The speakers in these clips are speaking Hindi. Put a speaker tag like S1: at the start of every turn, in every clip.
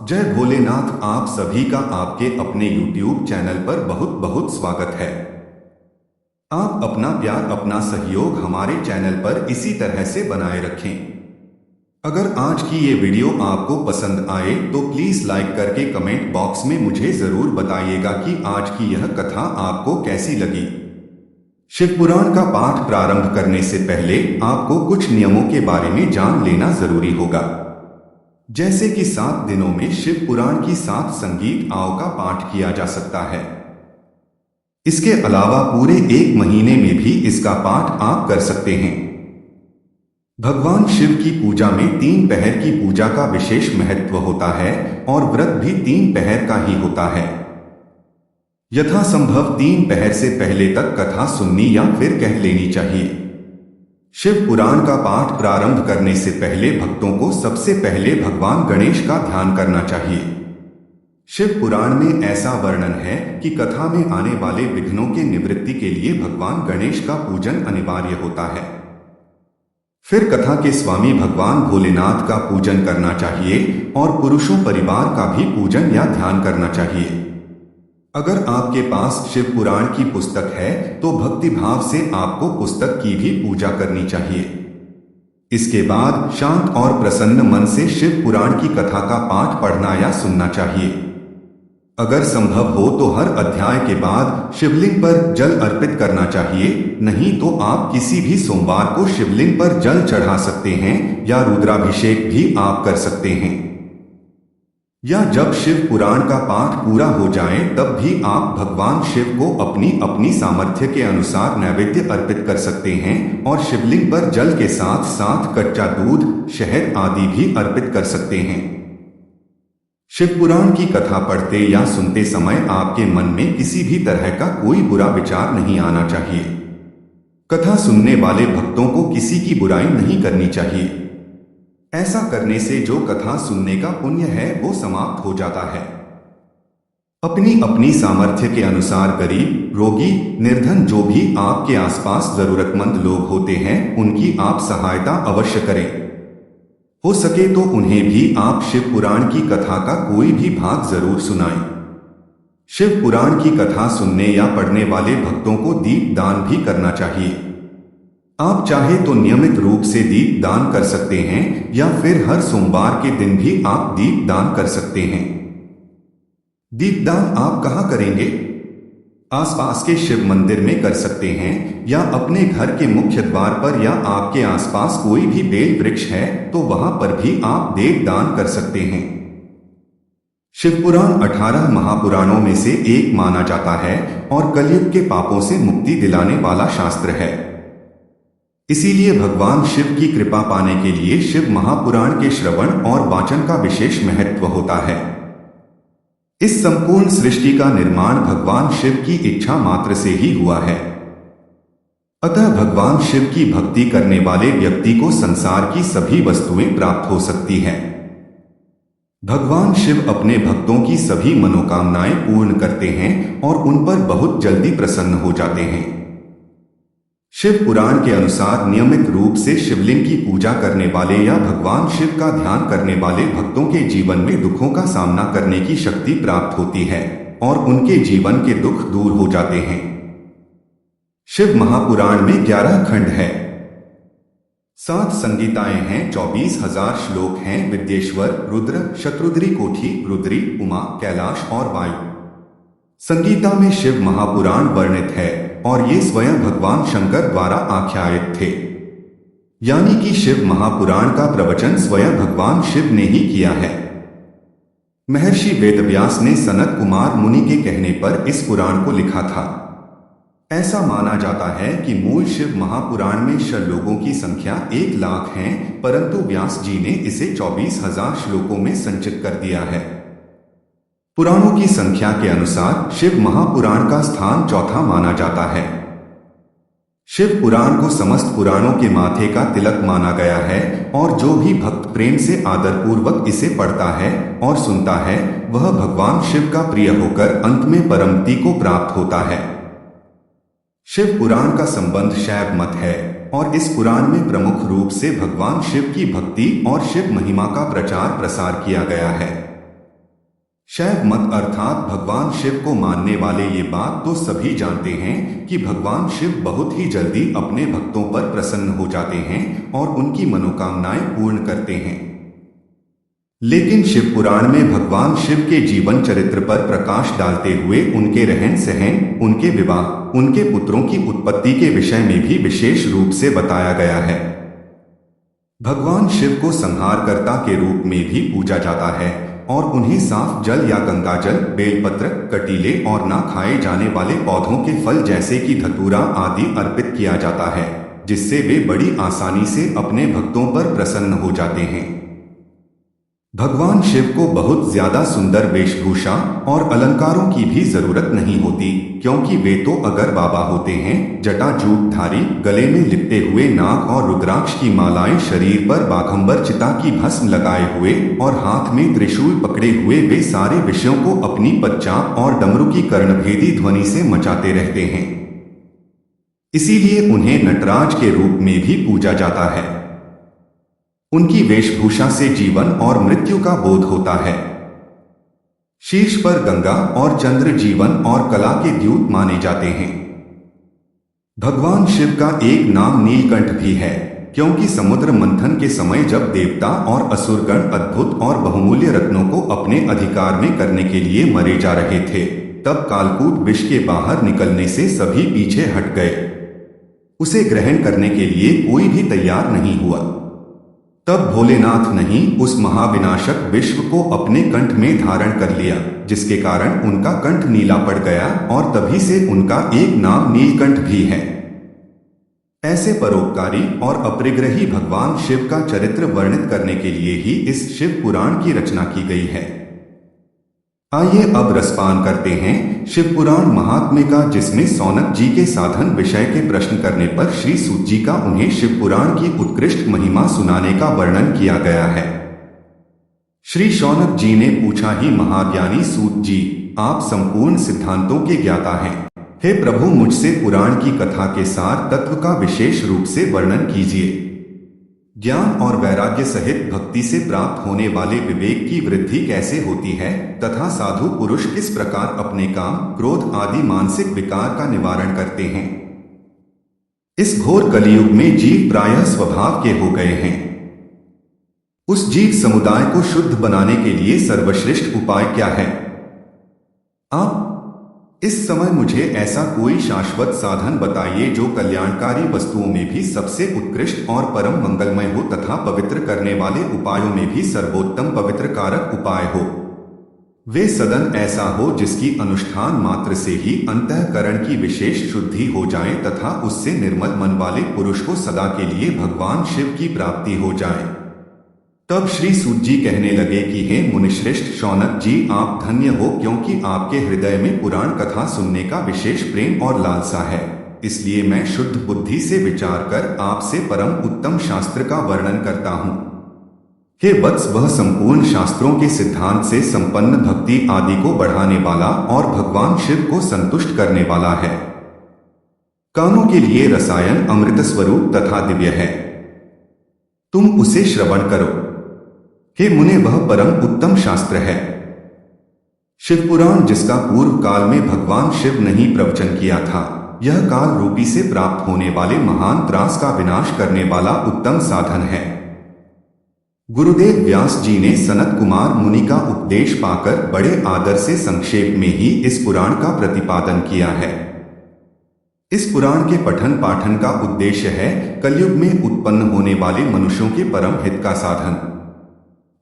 S1: जय भोलेनाथ। आप सभी का आपके अपने YouTube चैनल पर बहुत बहुत स्वागत है। आप अपना प्यार अपना सहयोग हमारे चैनल पर इसी तरह से बनाए रखें। अगर आज की ये वीडियो आपको पसंद आए तो प्लीज लाइक करके कमेंट बॉक्स में मुझे जरूर बताइएगा कि आज की यह कथा आपको कैसी लगी। शिव पुराण का पाठ प्रारंभ करने से पहले आपको कुछ नियमों के बारे में जान लेना जरूरी होगा, जैसे कि 7 दिनों में शिव पुराण की 7 संगीत आओ का पाठ किया जा सकता है। इसके अलावा पूरे 1 महीने में भी इसका पाठ आप कर सकते हैं। भगवान शिव की पूजा में 3 पहर की पूजा का विशेष महत्व होता है और व्रत भी 3 पहर का ही होता है। यथासंभव 3 पहर से पहले तक कथा सुननी या फिर कह लेनी चाहिए। शिव पुराण का पाठ प्रारंभ करने से पहले भक्तों को सबसे पहले भगवान गणेश का ध्यान करना चाहिए। शिव पुराण में ऐसा वर्णन है कि कथा में आने वाले विघ्नों के निवृत्ति के लिए भगवान गणेश का पूजन अनिवार्य होता है। फिर कथा के स्वामी भगवान भोलेनाथ का पूजन करना चाहिए और पुरुषों परिवार का भी पूजन या ध्यान करना चाहिए। अगर आपके पास शिव पुराण की पुस्तक है तो भक्ति भाव से आपको पुस्तक की भी पूजा करनी चाहिए। इसके बाद शांत और प्रसन्न मन से शिव पुराण की कथा का पाठ पढ़ना या सुनना चाहिए। अगर संभव हो तो हर अध्याय के बाद शिवलिंग पर जल अर्पित करना चाहिए, नहीं तो आप किसी भी सोमवार को शिवलिंग पर जल चढ़ा सकते हैं या रुद्राभिषेक भी आप कर सकते हैं। या जब शिव पुराण का पाठ पूरा हो जाए तब भी आप भगवान शिव को अपनी अपनी सामर्थ्य के अनुसार नैवेद्य अर्पित कर सकते हैं और शिवलिंग पर जल के साथ साथ कच्चा दूध, शहद आदि भी अर्पित कर सकते हैं। शिव पुराण की कथा पढ़ते या सुनते समय आपके मन में किसी भी तरह का कोई बुरा विचार नहीं आना चाहिए। कथा सुनने वाले भक्तों को किसी की बुराई नहीं करनी चाहिए। ऐसा करने से जो कथा सुनने का पुण्य है वो समाप्त हो जाता है। अपनी अपनी सामर्थ्य के अनुसार गरीब, रोगी, निर्धन जो भी आपके आसपास जरूरतमंद लोग होते हैं उनकी आप सहायता अवश्य करें। हो सके तो उन्हें भी आप शिव पुराण की कथा का कोई भी भाग जरूर सुनाएं। शिव पुराण की कथा सुनने या पढ़ने वाले भक्तों को दीप दान भी करना चाहिए। आप चाहे तो नियमित रूप से दीप दान कर सकते हैं या फिर हर सोमवार के दिन भी आप दीप दान कर सकते हैं। दीप दान आप कहां करेंगे? आसपास के शिव मंदिर में कर सकते हैं या अपने घर के मुख्य द्वार पर, या आपके आसपास कोई भी बेल वृक्ष है तो वहां पर भी आप दीप दान कर सकते हैं। शिव पुराण 18 महापुराणों में से एक माना जाता है और कलयुग के पापों से मुक्ति दिलाने वाला शास्त्र है। इसीलिए भगवान शिव की कृपा पाने के लिए शिव महापुराण के श्रवण और वाचन का विशेष महत्व होता है। इस संपूर्ण सृष्टि का निर्माण भगवान शिव की इच्छा मात्र से ही हुआ है। अतः भगवान शिव की भक्ति करने वाले व्यक्ति को संसार की सभी वस्तुएं प्राप्त हो सकती हैं। भगवान शिव अपने भक्तों की सभी मनोकामनाएं पूर्ण करते हैं और उन पर बहुत जल्दी प्रसन्न हो जाते हैं। शिव पुराण के अनुसार नियमित रूप से शिवलिंग की पूजा करने वाले या भगवान शिव का ध्यान करने वाले भक्तों के जीवन में दुखों का सामना करने की शक्ति प्राप्त होती है और उनके जीवन के दुख दूर हो जाते हैं। शिव महापुराण में 11 खंड है, 7 संगीताएं हैं, 24,000 श्लोक हैं। विद्येश्वर, रुद्र, शत्रुद्री कोठी, रुद्री, उमा, कैलाश और वायु संगीता में शिव महापुराण वर्णित है और ये स्वयं भगवान शंकर द्वारा आख्यायित थे। यानी कि शिव महापुराण का प्रवचन स्वयं भगवान शिव ने ही किया है। महर्षि वेदव्यास ने सनत कुमार मुनि के कहने पर इस पुराण को लिखा था। ऐसा माना जाता है कि मूल शिव महापुराण में श्लोकों की संख्या 1 लाख है, परंतु व्यास जी ने इसे 24,000 श्लोकों में संचित कर दिया है। पुराणों की संख्या के अनुसार शिव महापुराण का स्थान चौथा माना जाता है। शिव पुराण को समस्त पुराणों के माथे का तिलक माना गया है और जो भी भक्त प्रेम से आदरपूर्वक इसे पढ़ता है और सुनता है वह भगवान शिव का प्रिय होकर अंत में परमति को प्राप्त होता है। शिव पुराण का संबंध शैव मत है और इस पुराण में प्रमुख रूप से भगवान शिव की भक्ति और शिव महिमा का प्रचार प्रसार किया गया है। शैव मत अर्थात भगवान शिव को मानने वाले ये बात तो सभी जानते हैं कि भगवान शिव बहुत ही जल्दी अपने भक्तों पर प्रसन्न हो जाते हैं और उनकी मनोकामनाएं पूर्ण करते हैं। लेकिन शिव पुराण में भगवान शिव के जीवन चरित्र पर प्रकाश डालते हुए उनके रहन सहन, उनके विवाह, उनके पुत्रों की उत्पत्ति के विषय में भी विशेष रूप से बताया गया है। भगवान शिव को संहारकर्ता के रूप में भी पूजा जाता है और उन्हें साफ जल या गंगाजल, बेलपत्र, कटीले और ना खाए जाने वाले पौधों के फल जैसे कि धतूरा आदि अर्पित किया जाता है, जिससे वे बड़ी आसानी से अपने भक्तों पर प्रसन्न हो जाते हैं। भगवान शिव को बहुत ज्यादा सुंदर वेशभूषा और अलंकारों की भी जरूरत नहीं होती, क्योंकि वे तो अगर बाबा होते हैं, जटाजूटधारी, गले में लिपटे हुए नाग और रुद्राक्ष की मालाएं, शरीर पर बाघंबर चिता की भस्म लगाए हुए और हाथ में त्रिशूल पकड़े हुए वे सारे विषयों को अपनी पच्चाप और डमरू की कर्णभेदी ध्वनि से मचाते रहते हैं। इसीलिए उन्हें नटराज के रूप में भी पूजा जाता है। उनकी वेशभूषा से जीवन और मृत्यु का बोध होता है। शीर्ष पर गंगा और चंद्र जीवन और कला के द्यूत माने जाते हैं। भगवान शिव का एक नाम नीलकंठ भी है, क्योंकि समुद्र मंथन के समय जब देवता और असुरगण अद्भुत और बहुमूल्य रत्नों को अपने अधिकार में करने के लिए मरे जा रहे थे, तब कालकूट विष के बाहर निकलने से सभी पीछे हट गए। उसे ग्रहण करने के लिए कोई भी तैयार नहीं हुआ। तब भोलेनाथ ने उस महाविनाशक विश्व को अपने कंठ में धारण कर लिया, जिसके कारण उनका कंठ नीला पड़ गया और तभी से उनका एक नाम नीलकंठ भी है। ऐसे परोपकारी और अपरिग्रही भगवान शिव का चरित्र वर्णित करने के लिए ही इस शिव पुराण की रचना की गई है। आइए अब रसपान करते हैं शिव पुराण महात्म्य का, जिसमें सौनक जी के साधन विषय के प्रश्न करने पर श्री सूत जी का उन्हें शिव पुराण की उत्कृष्ट महिमा सुनाने का वर्णन किया गया है। श्री शौनक जी ने पूछा, ही महाज्ञानी सूत जी, आप संपूर्ण सिद्धांतों के ज्ञाता हैं। हे प्रभु, मुझसे पुराण की कथा के सार तत्व का विशेष रूप से वर्णन कीजिए। ज्ञान और वैराग्य सहित भक्ति से प्राप्त होने वाले विवेक की वृद्धि कैसे होती है तथा साधु पुरुष किस प्रकार अपने काम, क्रोध आदि मानसिक विकार का निवारण करते हैं। इस घोर कलियुग में जीव प्रायः स्वभाव के हो गए हैं। उस जीव समुदाय को शुद्ध बनाने के लिए सर्वश्रेष्ठ उपाय क्या है? आप इस समय मुझे ऐसा कोई शाश्वत साधन बताइए जो कल्याणकारी वस्तुओं में भी सबसे उत्कृष्ट और परम मंगलमय हो तथा पवित्र करने वाले उपायों में भी सर्वोत्तम पवित्र कारक उपाय हो। वे सदन ऐसा हो जिसकी अनुष्ठान मात्र से ही अंतःकरण की विशेष शुद्धि हो जाए तथा उससे निर्मल मन वाले पुरुष को सदा के लिए भगवान शिव की प्राप्ति हो जाए। तब श्री सूत जी कहने लगे कि हे मुनिश्रेष्ठ शौनक जी, आप धन्य हो, क्योंकि आपके हृदय में पुराण कथा सुनने का विशेष प्रेम और लालसा है। इसलिए मैं शुद्ध बुद्धि से विचार कर आपसे परम उत्तम शास्त्र का वर्णन करता हूँ। हे वत्स, वह संपूर्ण शास्त्रों के सिद्धांत से संपन्न भक्ति आदि को बढ़ाने वाला और भगवान शिव को संतुष्ट करने वाला है। कानों के लिए रसायन अमृत स्वरूप तथा दिव्य है, तुम उसे श्रवण करो। हे मुने, वह परम उत्तम शास्त्र है। शिव पुराण, जिसका पूर्व काल में भगवान शिव ने ही प्रवचन किया था, यह काल रूपी से प्राप्त होने वाले महान त्रास का विनाश करने वाला उत्तम साधन है। गुरुदेव व्यास जी ने सनत कुमार मुनि का उपदेश पाकर बड़े आदर से संक्षेप में ही इस पुराण का प्रतिपादन किया है। इस पुराण के पठन पाठन का उद्देश्य है कलयुग में उत्पन्न होने वाले मनुष्यों के परम हित का साधन।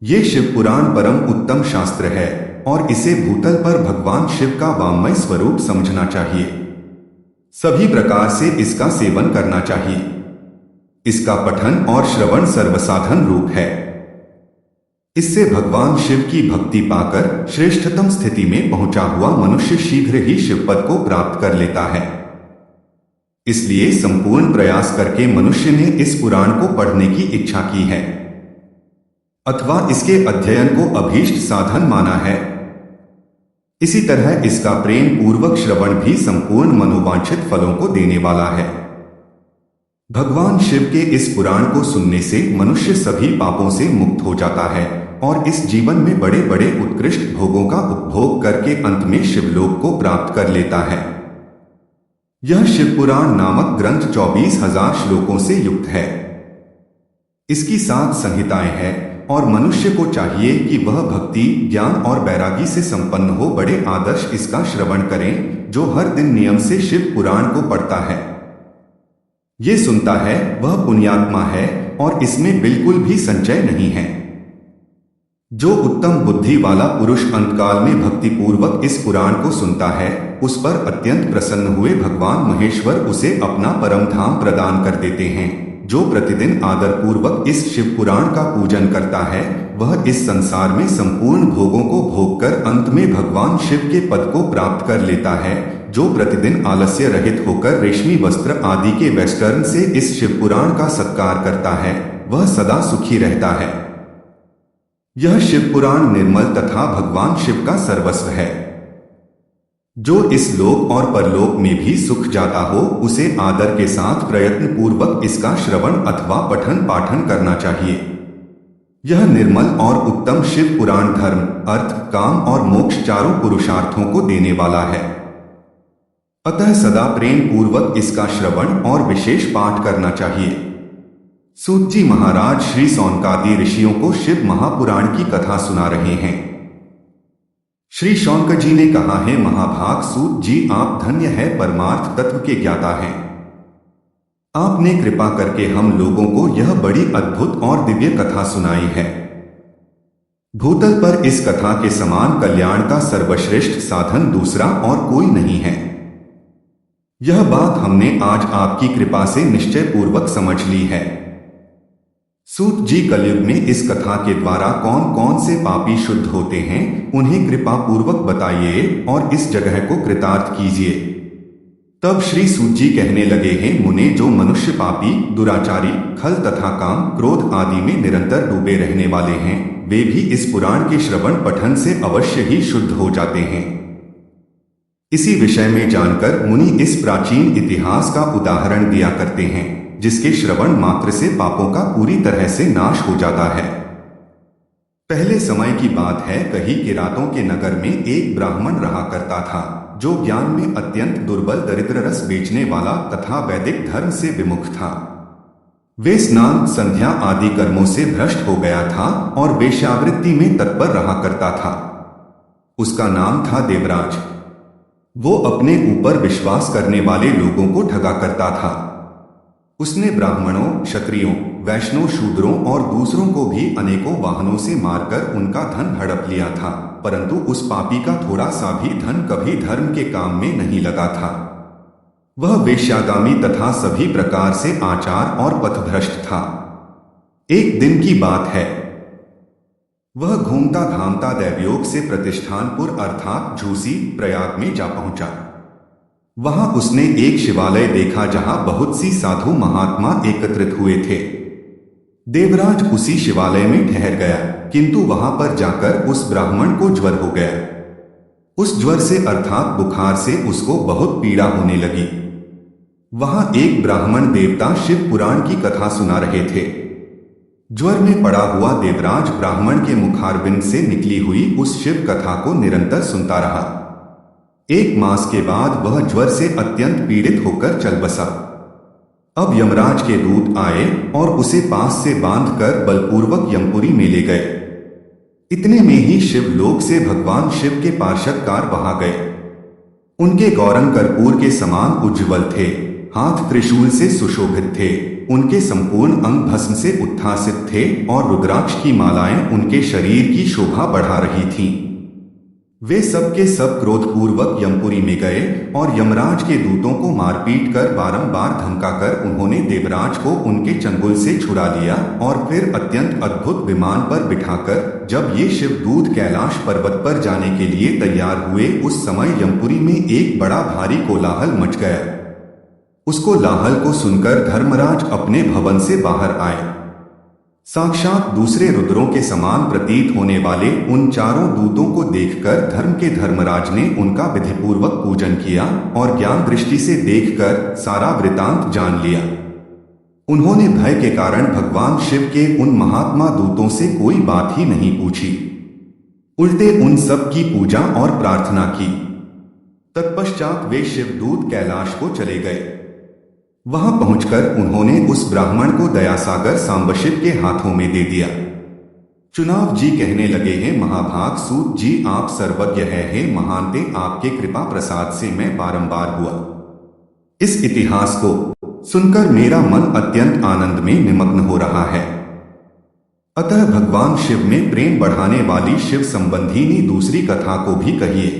S1: ये शिव पुराण परम उत्तम शास्त्र है और इसे भूतल पर भगवान शिव का वाङ्मय स्वरूप समझना चाहिए। सभी प्रकार से इसका सेवन करना चाहिए। इसका पठन और श्रवण सर्वसाधन रूप है। इससे भगवान शिव की भक्ति पाकर श्रेष्ठतम स्थिति में पहुंचा हुआ मनुष्य शीघ्र ही शिवपद को प्राप्त कर लेता है। इसलिए संपूर्ण प्रयास करके मनुष्य ने इस पुराण को पढ़ने की इच्छा की है अथवा इसके अध्ययन को अभीष्ट साधन माना है। इसी तरह इसका प्रेम पूर्वक श्रवण भी संपूर्ण मनोवांछित फलों को देने वाला है। भगवान शिव के इस पुराण को सुनने से मनुष्य सभी पापों से मुक्त हो जाता है और इस जीवन में बड़े बड़े उत्कृष्ट भोगों का उपभोग करके अंत में शिवलोक को प्राप्त कर लेता है। यह शिवपुराण नामक ग्रंथ 24,000 श्लोकों से युक्त है। इसकी 7 संहिताएं हैं और मनुष्य को चाहिए कि वह भक्ति, ज्ञान और वैरागी से संपन्न हो बड़े आदर्श इसका श्रवण करें। जो हर दिन नियम से शिव पुराण को पढ़ता है, ये सुनता है, वह पुण्यात्मा है और इसमें बिल्कुल भी संचय नहीं है। जो उत्तम बुद्धि वाला पुरुष अंतकाल में भक्ति पूर्वक इस पुराण को सुनता है, उस पर अत्यंत प्रसन्न हुए भगवान महेश्वर उसे अपना परम धाम प्रदान कर देते हैं। जो प्रतिदिन आदर पूर्वक इस शिव पुराण का पूजन करता है, वह इस संसार में संपूर्ण भोगों को भोग कर अंत में भगवान शिव के पद को प्राप्त कर लेता है। जो प्रतिदिन आलस्य रहित होकर रेशमी वस्त्र आदि के वेस्टर्न से इस शिव पुराण का सत्कार करता है, वह सदा सुखी रहता है। यह शिव पुराण निर्मल तथा भगवान शिव का सर्वस्व है। जो इस लोक और परलोक में भी सुख जाता हो, उसे आदर के साथ प्रयत्न पूर्वक इसका श्रवण अथवा पठन पाठन करना चाहिए। यह निर्मल और उत्तम शिव पुराण धर्म, अर्थ, काम और मोक्ष चारों पुरुषार्थों को देने वाला है। अतः सदा प्रेम पूर्वक इसका श्रवण और विशेष पाठ करना चाहिए। सूत जी महाराज श्री सौनकादि ऋषियों को शिव महापुराण की कथा सुना रहे हैं। श्री शौनक जी ने कहा है, महाभाग सूत जी, आप धन्य है, परमार्थ तत्व के ज्ञाता हैं। आपने कृपा करके हम लोगों को यह बड़ी अद्भुत और दिव्य कथा सुनाई है। भूतल पर इस कथा के समान कल्याण का सर्वश्रेष्ठ साधन दूसरा और कोई नहीं है। यह बात हमने आज आपकी कृपा से निश्चय पूर्वक समझ ली है। सूत जी, कलयुग में इस कथा के द्वारा कौन कौन से पापी शुद्ध होते हैं, उन्हें कृपा पूर्वक बताइए और इस जगह को कृतार्थ कीजिए। तब श्री सूत जी कहने लगे हैं, मुने, जो मनुष्य पापी, दुराचारी, खल तथा काम, क्रोध आदि में निरंतर डूबे रहने वाले हैं, वे भी इस पुराण के श्रवण पठन से अवश्य ही शुद्ध हो जाते हैं। इसी विषय में जानकर मुनि इस प्राचीन इतिहास का उदाहरण दिया करते हैं, जिसके श्रवण मात्र से पापों का पूरी तरह से नाश हो जाता है। पहले समय की बात है, कहीं किरातों के नगर में एक ब्राह्मण रहा करता था, जो ज्ञान में अत्यंत दुर्बल, दरिद्र रस बेचने वाला तथा वैदिक धर्म से विमुख था। वे स्नान, संध्या आदि कर्मों से भ्रष्ट हो गया था और वेश्यावृत्ति में तत्पर रहा करता था। उसका नाम था देवराज। वो अपने ऊपर विश्वास करने वाले लोगों को ठगा करता था। उसने ब्राह्मणों, क्षत्रियों, वैष्णव, शूद्रों और दूसरों को भी अनेकों वाहनों से मारकर उनका धन हड़प लिया था, परंतु उस पापी का थोड़ा सा भी धन कभी धर्म के काम में नहीं लगा था। वह वेश्यागामी तथा सभी प्रकार से आचार और पथभ्रष्ट था। एक दिन की बात है, वह घूमता घामता दैवयोग से प्रतिष्ठानपुर अर्थात झूसी, प्रयाग में जा पहुंचा। वहां उसने एक शिवालय देखा जहां बहुत सी साधु महात्मा एकत्रित हुए थे। देवराज उसी शिवालय में ठहर गया, किंतु वहां पर जाकर उस ब्राह्मण को ज्वर हो गया। उस ज्वर से अर्थात बुखार से उसको बहुत पीड़ा होने लगी। वहां एक ब्राह्मण देवता शिव पुराण की कथा सुना रहे थे। ज्वर में पड़ा हुआ देवराज ब्राह्मण के मुखारविंद से निकली हुई उस शिव कथा को निरंतर सुनता रहा। 1 मास के बाद वह ज्वर से अत्यंत पीड़ित होकर चल बसा। अब यमराज के दूत आए और उसे पास से बांधकर बलपूर्वक यमपुरी में ले गए। इतने में ही शिवलोक से भगवान शिव के पार्षदकार वहां गए। उनके गौरंग कर्पूर के समान उज्ज्वल थे, हाथ त्रिशूल से सुशोभित थे, उनके संपूर्ण अंग भस्म से उत्थासित थे और रुद्राक्ष की मालाएं उनके शरीर की शोभा बढ़ा रही थीं। वे सब के सब क्रोधपूर्वक यमपुरी में गए और यमराज के दूतों को मारपीट कर बारंबार धमकाकर उन्होंने देवराज को उनके चंगुल से छुड़ा लिया और फिर अत्यंत अद्भुत विमान पर बिठाकर जब ये शिवदूत कैलाश पर्वत पर जाने के लिए तैयार हुए, उस समय यमपुरी में एक बड़ा भारी कोलाहल मच गया। उसको लाहल को सुनकर धर्मराज अपने भवन से बाहर आए। साक्षात दूसरे रुद्रों के समान प्रतीत होने वाले उन चारों दूतों को देखकर धर्म के धर्मराज ने उनका विधिपूर्वक पूजन किया और ज्ञान दृष्टि से देखकर सारा वृतांत जान लिया। उन्होंने भय के कारण भगवान शिव के उन महात्मा दूतों से कोई बात ही नहीं पूछी, उल्टे उन सब की पूजा और प्रार्थना की। तत्पश्चात वे शिवदूत कैलाश को चले गए। वहां पहुंचकर उन्होंने उस ब्राह्मण को दयासागर सांबशिव के हाथों में दे दिया। चुनाव जी कहने लगे हैं, महाभाग सूत जी आप सर्वज्ञ है, हे महानते, आपके कृपा प्रसाद से मैं बारंबार हुआ। इस इतिहास को सुनकर मेरा मन अत्यंत आनंद में निमग्न हो रहा है। अतः भगवान शिव में प्रेम बढ़ाने वाली शिव संबंधी दूसरी कथा को भी कहिए।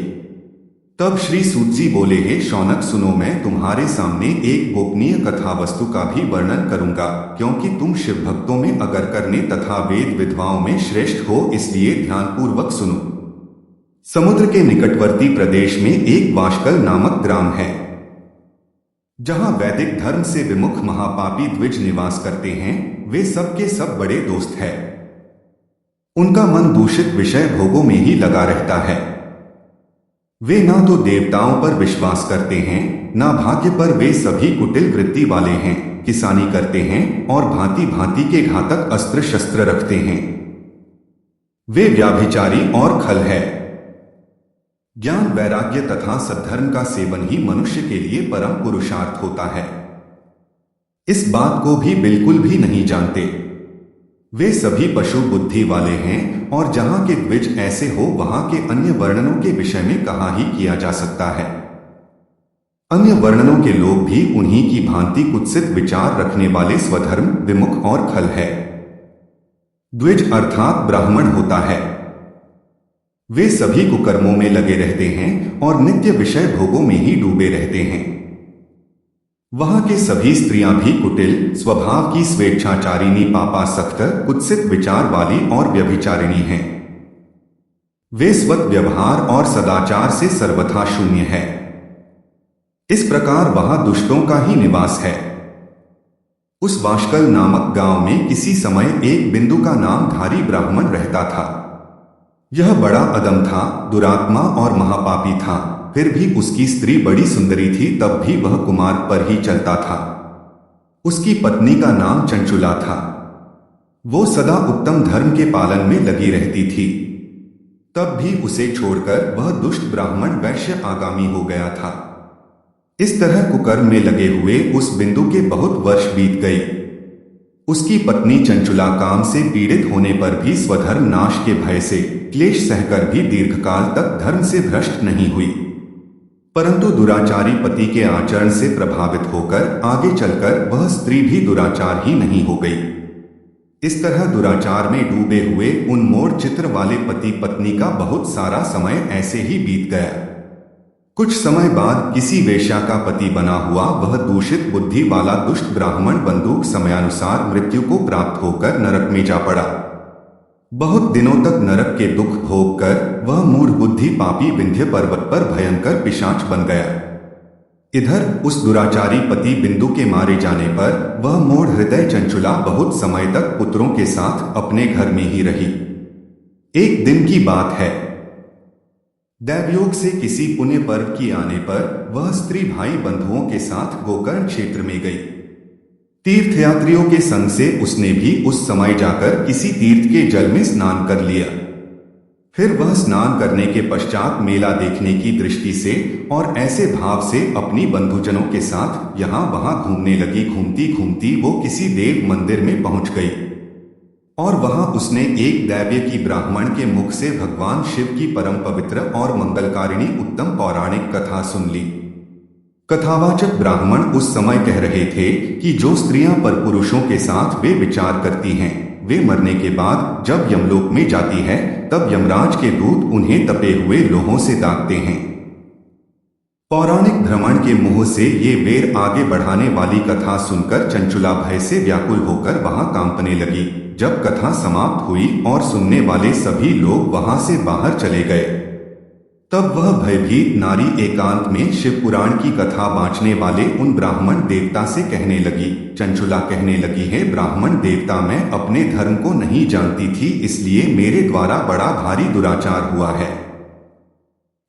S1: तब श्री सूत जी बोले, हे शौनक सुनो, मैं तुम्हारे सामने एक गोपनीय कथा वस्तु का भी वर्णन करूंगा, क्योंकि तुम शिव भक्तों में अगर करने तथा वेद विद्वाओं में श्रेष्ठ हो, इसलिए ध्यानपूर्वक सुनो। समुद्र के निकटवर्ती प्रदेश में एक वाशकल नामक ग्राम है, जहां वैदिक धर्म से विमुख महापापी द्विज निवास करते हैं। वे सब के सब बड़े दोस्त हैं। उनका मन दूषित विषय भोगों में ही लगा रहता है। वे ना तो देवताओं पर विश्वास करते हैं, ना भाग्य पर। वे सभी कुटिल वृत्ति वाले हैं, किसानी करते हैं और भांति भांति के घातक अस्त्र शस्त्र रखते हैं। वे व्याभिचारी और खल है। ज्ञान, वैराग्य तथा सद्धर्म का सेवन ही मनुष्य के लिए परम पुरुषार्थ होता है। इस बात को भी बिल्कुल भी नहीं जानते। वे सभी पशु बुद्धि वाले हैं, और जहां के द्विज ऐसे हो, वहां के अन्य वर्णनों के विषय में कहा ही किया जा सकता है। अन्य वर्णनों के लोग भी उन्हीं की भांति कुत्सित विचार रखने वाले, स्वधर्म विमुख और खल है। द्विज अर्थात ब्राह्मण होता है। वे सभी कुकर्मों में लगे रहते हैं और नित्य विषय भोगों में ही डूबे रहते हैं। वहां के सभी स्त्रियां भी कुटिल स्वभाव की, स्वेच्छाचारिणी, पापासक्त, कुत्सित विचार वाली और व्यभिचारिणी हैं। वे स्वत व्यवहार और सदाचार से सर्वथा शून्य है। इस प्रकार वहां दुष्टों का ही निवास है। उस वाशकल नामक गांव में किसी समय एक बिंदु का नाम धारी ब्राह्मण रहता था। यह बड़ा अदम था, दुरात्मा और महापापी था। फिर भी उसकी स्त्री बड़ी सुंदरी थी, तब भी वह कुमार पर ही चलता था। उसकी पत्नी का नाम चंचुला था। वो सदा उत्तम धर्म के पालन में लगी रहती थी। तब भी उसे छोड़कर वह दुष्ट ब्राह्मण वैश्य आगामी हो गया था। इस तरह कुकर्म में लगे हुए उस बिंदु के बहुत वर्ष बीत गए। उसकी पत्नी चंचुला काम से पीड़ित होने पर भी स्वधर्म नाश के भय से क्लेश सहकर भी दीर्घकाल तक धर्म से भ्रष्ट नहीं हुई, परंतु दुराचारी पति के आचरण से प्रभावित होकर आगे चलकर वह स्त्री भी दुराचार ही नहीं हो गई। इस तरह दुराचार में डूबे हुए उन्मोड़ चित्र वाले पति पत्नी का बहुत सारा समय ऐसे ही बीत गया। कुछ समय बाद किसी वेश्या का पति बना हुआ वह दूषित बुद्धि वाला दुष्ट ब्राह्मण बंदूक समयानुसार मृत्यु को प्राप्त होकर नरक में जा पड़ा। बहुत दिनों तक नरक के दुख भोग कर वह मूढ़ बुद्धि पापी विंध्य पर्वत पर भयंकर पिशाच बन गया। इधर उस दुराचारी पति बिंदु के मारे जाने पर वह मूढ़ हृदय चंचुला बहुत समय तक पुत्रों के साथ अपने घर में ही रही। एक दिन की बात है, दैवयोग से किसी पुण्य पर्व की आने पर वह स्त्री भाई बंधुओं के साथ गोकर्ण क्षेत्र में गई। तीर्थयात्रियों के संग से उसने भी उस समय जाकर किसी तीर्थ के जल में स्नान कर लिया। फिर वह स्नान करने के पश्चात मेला देखने की दृष्टि से और ऐसे भाव से अपनी बंधुजनों के साथ यहां वहां घूमने लगी। घूमती घूमती वो किसी देव मंदिर में पहुंच गई और वहां उसने एक दैव्य की ब्राह्मण के मुख से भगवान शिव की परम पवित्र और मंगलकारिणी उत्तम पौराणिक कथा सुन ली। कथावाचक ब्राह्मण उस समय कह रहे थे कि जो स्त्रियां पर पुरुषों के साथ वे विचार करती हैं, वे मरने के बाद जब यमलोक में जाती है तब यमराज के दूत उन्हें तपे हुए लोहों से दागते हैं। पौराणिक भ्रमण के मुंह से ये वेर आगे बढ़ाने वाली कथा सुनकर चंचुला भय से व्याकुल होकर वहां कांपने लगी। जब कथा समाप्त हुई और सुनने वाले सभी लोग वहां से बाहर चले गए, तब वह भयभीत नारी एकांत में शिव पुराण की कथा बांचने वाले उन ब्राह्मण देवता से कहने लगी। चंचुला कहने लगी, है ब्राह्मण देवता, मैं अपने धर्म को नहीं जानती थी, इसलिए मेरे द्वारा बड़ा भारी दुराचार हुआ है।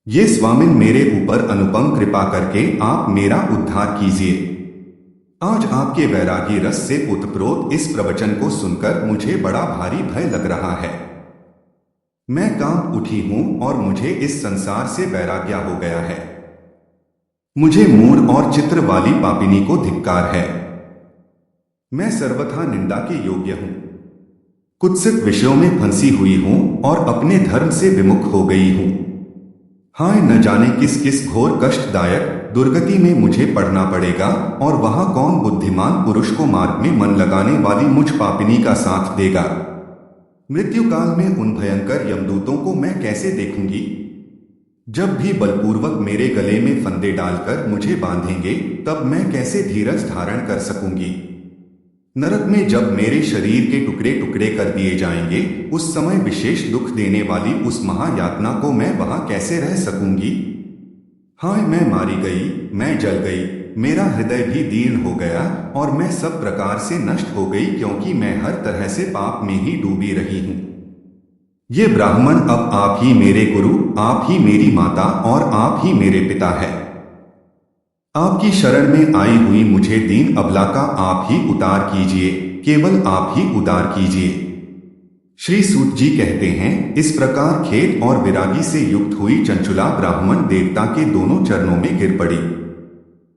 S1: ये स्वामिन मेरे ऊपर अनुपम कृपा करके आप मेरा उद्धार कीजिए। आज आपके वैरागी रस से ओतप्रोत इस प्रवचन को सुनकर मुझे बड़ा भारी भय लग रहा है। मैं कांप उठी हूं और मुझे इस संसार से वैराग्य हो गया है। मुझे मूढ़ और चित्र वाली पापिनी को धिक्कार है। मैं सर्वथा निंदा के योग्य हूं। कुत्सित विषयों में फंसी हुई हूं और अपने धर्म से विमुख हो गई हूं। हाय, न जाने किस किस घोर कष्टदायक दुर्गति में मुझे पड़ना पड़ेगा और वहां कौन बुद्धिमान पुरुष को मार्ग में मन लगाने वाली मुझ पापिनी का साथ देगा। मृत्यु काल में उन भयंकर यमदूतों को मैं कैसे देखूंगी। जब भी बलपूर्वक मेरे गले में फंदे डालकर मुझे बांधेंगे तब मैं कैसे धीरज धारण कर सकूंगी। नरक में जब मेरे शरीर के टुकड़े टुकड़े कर दिए जाएंगे उस समय विशेष दुख देने वाली उस महायातना को मैं वहां कैसे रह सकूंगी। हाय, मैं मारी गई, मैं जल गई, मेरा हृदय भी दीर्ण हो गया और मैं सब प्रकार से नष्ट हो गई, क्योंकि मैं हर तरह से पाप में ही डूबी रही हूं। ये ब्राह्मण अब आप ही मेरे गुरु, आप ही मेरी माता और आप ही मेरे पिता है। आपकी शरण में आई हुई मुझे दीन अबला का आप ही उतार कीजिए, केवल आप ही उदार कीजिए। श्री सूत जी कहते हैं, इस प्रकार खेद और विरागी से युक्त हुई चंचुला ब्राह्मण देवता के दोनों चरणों में गिर पड़ी।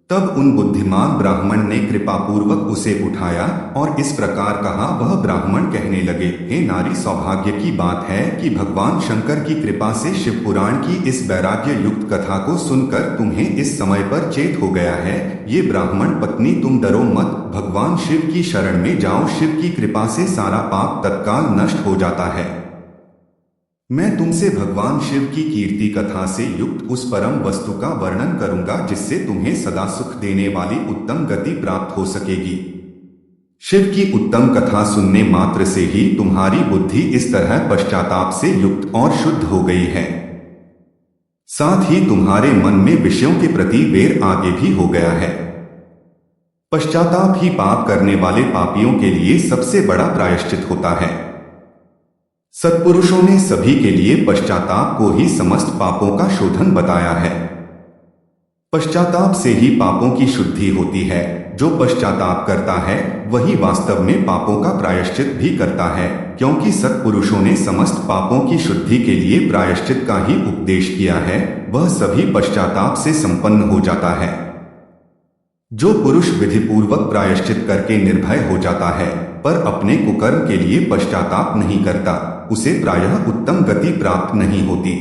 S1: तब उन बुद्धिमान ब्राह्मण ने कृपापूर्वक उसे उठाया और इस प्रकार कहा। वह ब्राह्मण कहने लगे, हे नारी, सौभाग्य की बात है कि भगवान शंकर की कृपा से शिव पुराण की इस वैराग्य युक्त कथा को सुनकर तुम्हें इस समय पर चेत हो गया है। ये ब्राह्मण पत्नी, तुम डरो मत, भगवान शिव की शरण में जाओ, शिव की कृपा से सारा पाप तत्काल नष्ट हो जाता है। मैं तुमसे भगवान शिव की कीर्ति कथा से युक्त उस परम वस्तु का वर्णन करूंगा जिससे तुम्हें सदा सुख देने वाली उत्तम गति प्राप्त हो सकेगी। शिव की उत्तम कथा सुनने मात्र से ही तुम्हारी बुद्धि इस तरह पश्चाताप से युक्त और शुद्ध हो गई है। साथ ही तुम्हारे मन में विषयों के प्रति वेर आगे भी हो गया है। पश्चाताप ही पाप करने वाले पापियों के लिए सबसे बड़ा प्रायश्चित होता है। सत्पुरुषों ने सभी के लिए पश्चाताप को ही समस्त पापों का शोधन बताया है। पश्चाताप से ही पापों की शुद्धि होती है। जो पश्चाताप करता है वही वास्तव में पापों का प्रायश्चित भी करता है, क्योंकि सत्पुरुषों ने समस्त पापों की शुद्धि के लिए प्रायश्चित का ही उपदेश किया है। वह सभी पश्चाताप से संपन्न हो जाता है। जो पुरुष विधिपूर्वक प्रायश्चित करके निर्भय हो जाता है पर अपने कुकर्म के लिए पश्चाताप नहीं करता, उसे प्रायः उत्तम गति प्राप्त नहीं होती।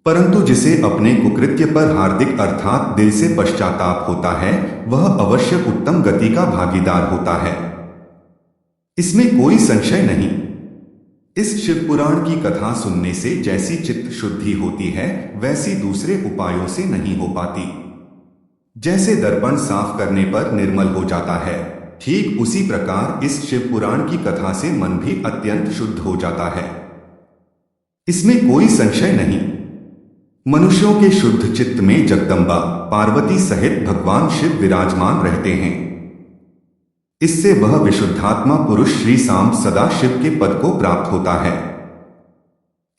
S1: परंतु जिसे अपने कुकृत्य पर हार्दिक अर्थात दिल से पश्चाताप होता है वह अवश्य उत्तम गति का भागीदार होता है, इसमें कोई संशय नहीं। इस शिव पुराण की कथा सुनने से जैसी चित्त शुद्धि होती है वैसी दूसरे उपायों से नहीं हो पाती। जैसे दर्पण साफ करने पर निर्मल हो जाता है, ठीक उसी प्रकार इस शिव पुराण की कथा से मन भी अत्यंत शुद्ध हो जाता है, इसमें कोई संशय नहीं। मनुष्यों के शुद्ध चित्त में जगदम्बा पार्वती सहित भगवान शिव विराजमान रहते हैं। इससे वह विशुद्धात्मा पुरुष श्री शाम सदा शिव के पद को प्राप्त होता है।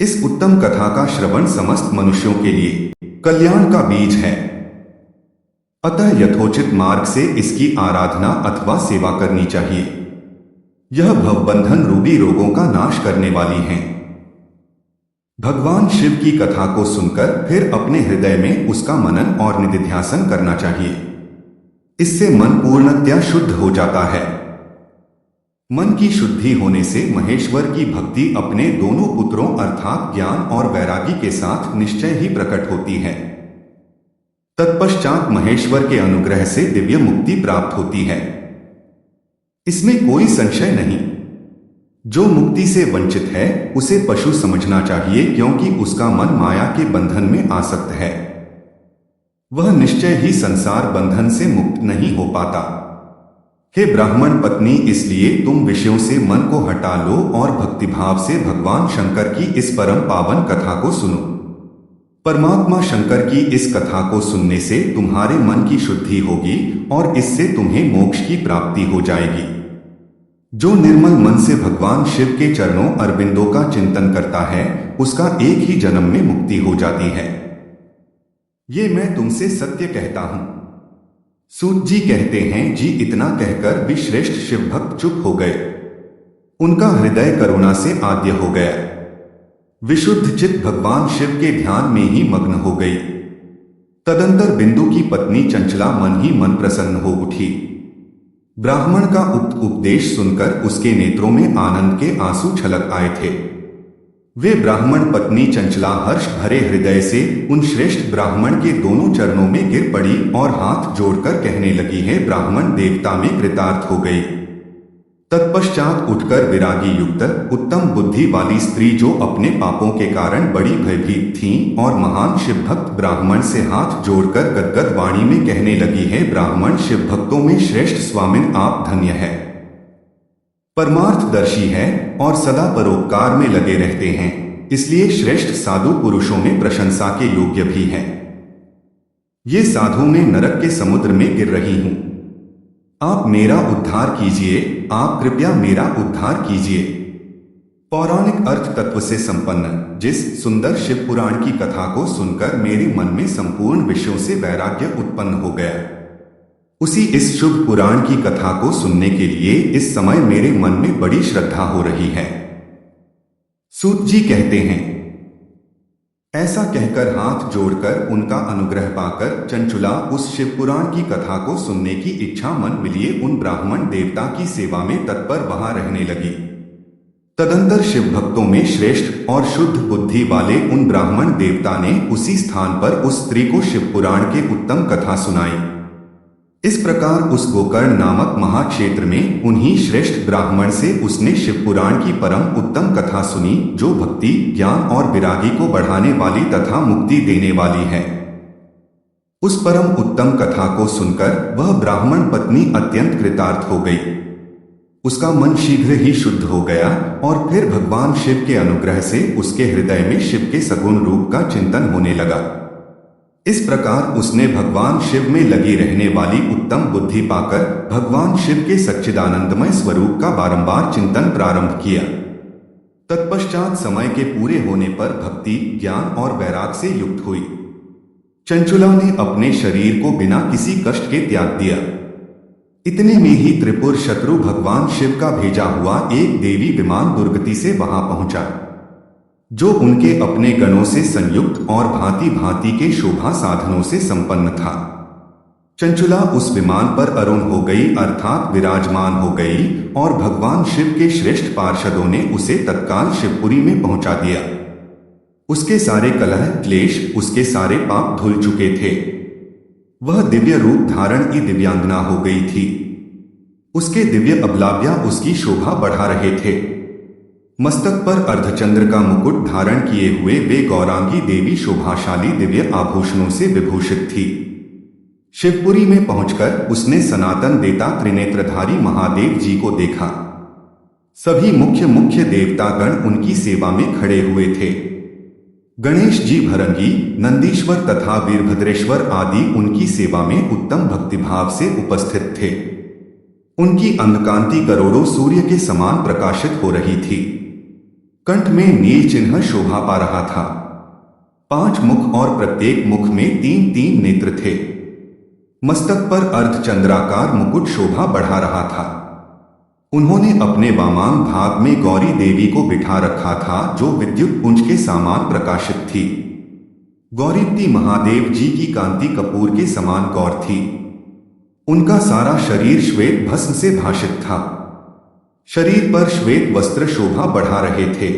S1: इस उत्तम कथा का श्रवण समस्त मनुष्यों के लिए कल्याण का बीज है। अतः यथोचित मार्ग से इसकी आराधना अथवा सेवा करनी चाहिए। यह भवबंधन रूपी रोगों का नाश करने वाली हैं। भगवान शिव की कथा को सुनकर फिर अपने हृदय में उसका मनन और निधिध्यासन करना चाहिए। इससे मन पूर्णतया शुद्ध हो जाता है। मन की शुद्धि होने से महेश्वर की भक्ति अपने दोनों पुत्रों अर्थात ज्ञान और वैरागी के साथ निश्चय ही प्रकट होती है। तत्पश्चात महेश्वर के अनुग्रह से दिव्य मुक्ति प्राप्त होती है, इसमें कोई संशय नहीं। जो मुक्ति से वंचित है उसे पशु समझना चाहिए, क्योंकि उसका मन माया के बंधन में आसक्त है। वह निश्चय ही संसार बंधन से मुक्त नहीं हो पाता। हे ब्राह्मण पत्नी, इसलिए तुम विषयों से मन को हटा लो और भक्तिभाव से भगवान शंकर की इस परम पावन कथा को सुनो। परमात्मा शंकर की इस कथा को सुनने से तुम्हारे मन की शुद्धि होगी और इससे तुम्हें मोक्ष की प्राप्ति हो जाएगी। जो निर्मल मन से भगवान शिव के चरणों अरविंदों का चिंतन करता है उसका एक ही जन्म में मुक्ति हो जाती है। ये मैं तुमसे सत्य कहता हूं। सूत जी कहते हैं, जी इतना कहकर भी श्रेष्ठ शिव भक्त चुप हो गए। उनका हृदय करुणा से आद्य हो गया। विशुद्ध चित्त भगवान शिव के ध्यान में ही मग्न हो गई। तदंतर बिंदु की पत्नी चंचला मन ही मन प्रसन्न हो उठी। ब्राह्मण का उक्त उपदेश सुनकर उसके नेत्रों में आनंद के आंसू छलक आए थे। वे ब्राह्मण पत्नी चंचला हर्ष भरे हृदय से उन श्रेष्ठ ब्राह्मण के दोनों चरणों में गिर पड़ी और हाथ जोड़कर कहने लगी है, ब्राह्मण देवता में कृतार्थ हो गई। तत्पश्चात उठकर विरागी युक्त उत्तम बुद्धि वाली स्त्री जो अपने पापों के कारण बड़ी भयभीत थीं और महान शिव भक्त ब्राह्मण से हाथ जोड़कर गदगद वाणी में कहने लगी है, ब्राह्मण शिव भक्तों में श्रेष्ठ स्वामिन आप धन्य है, परमार्थदर्शी है और सदा परोपकार में लगे रहते हैं, इसलिए श्रेष्ठ साधु पुरुषों में प्रशंसा के योग्य भी है। ये साधु में नरक के समुद्र में गिर रही हूं, आप मेरा उद्धार कीजिए, आप कृपया मेरा उद्धार कीजिए। पौराणिक अर्थ तत्व से संपन्न जिस सुंदर शिव पुराण की कथा को सुनकर मेरे मन में संपूर्ण विषयों से वैराग्य उत्पन्न हो गया। उसी इस शुभ पुराण की कथा को सुनने के लिए इस समय मेरे मन में बड़ी श्रद्धा हो रही है। सूत जी कहते हैं, ऐसा कहकर हाथ जोड़कर उनका अनुग्रह पाकर चंचुला उस शिव पुराण की कथा को सुनने की इच्छा मन मिलिए उन ब्राह्मण देवता की सेवा में तत्पर वहां रहने लगी। तदंतर शिव भक्तों में श्रेष्ठ और शुद्ध बुद्धि वाले उन ब्राह्मण देवता ने उसी स्थान पर उस स्त्री को शिव पुराण के उत्तम कथा सुनाई। इस प्रकार उस गोकर्ण नामक महाक्षेत्र में उन्हीं श्रेष्ठ ब्राह्मण से उसने शिव पुराण की परम उत्तम कथा सुनी, जो भक्ति, ज्ञान और विरागी को बढ़ाने वाली तथा मुक्ति देने वाली है। उस परम उत्तम कथा को सुनकर वह ब्राह्मण पत्नी अत्यंत कृतार्थ हो गई। उसका मन शीघ्र ही शुद्ध हो गया और फिर भगवान शिव के अनुग्रह से उसके हृदय में शिव के सगुण रूप का चिंतन होने लगा। इस प्रकार उसने भगवान शिव में लगी रहने वाली उत्तम बुद्धि पाकर भगवान शिव के सच्चिदानंदमय स्वरूप का बारंबार चिंतन प्रारंभ किया। तत्पश्चात समय के पूरे होने पर भक्ति, ज्ञान और वैराग से युक्त हुई। चंचुला ने अपने शरीर को बिना किसी कष्ट के त्याग दिया। इतने में ही त्रिपुर शत्रु भगवान शिव का भेजा हुआ एक देवी विमान दुर्गति से वहां पहुंचा, जो उनके अपने गणों से संयुक्त और भांति भांति के शोभा साधनों से संपन्न था। चंचुला उस विमान पर अरुण हो गई, अर्थात विराजमान हो गई, और भगवान शिव के श्रेष्ठ पार्षदों ने उसे तत्काल शिवपुरी में पहुंचा दिया। उसके सारे कलह क्लेश, उसके सारे पाप धुल चुके थे। वह दिव्य रूप धारण की दिव्यांगना हो गई थी। उसके दिव्य अबलाव्या उसकी शोभा बढ़ा रहे थे। मस्तक पर अर्धचंद्र का मुकुट धारण किए हुए वे गौरांगी देवी शोभाशाली दिव्य आभूषणों से विभूषित थी। शिवपुरी में पहुंचकर उसने सनातन देता त्रिनेत्रधारी महादेव जी को देखा। सभी मुख्य मुख्य देवतागण उनकी सेवा में खड़े हुए थे। गणेश जी, भरंगी, नंदीश्वर तथा वीरभद्रेश्वर आदि उनकी सेवा में उत्तम भक्तिभाव से उपस्थित थे। उनकी अंगकांति करोड़ों सूर्य के समान प्रकाशित हो रही थी। कंठ में नील चिन्ह शोभा पा रहा था। 5 मुख और प्रत्येक मुख में 3-3 नेत्र थे। मस्तक पर अर्धचंद्राकार मुकुट शोभा बढ़ा रहा था। उन्होंने अपने वामांग भाग में गौरी देवी को बिठा रखा था, जो विद्युत पुंज के समान प्रकाशित थी। गौरीपति महादेव जी की कांति कपूर के समान गौर थी। उनका सारा शरीर श्वेत भस्म से भाषित था। शरीर पर श्वेत वस्त्र शोभा बढ़ा रहे थे।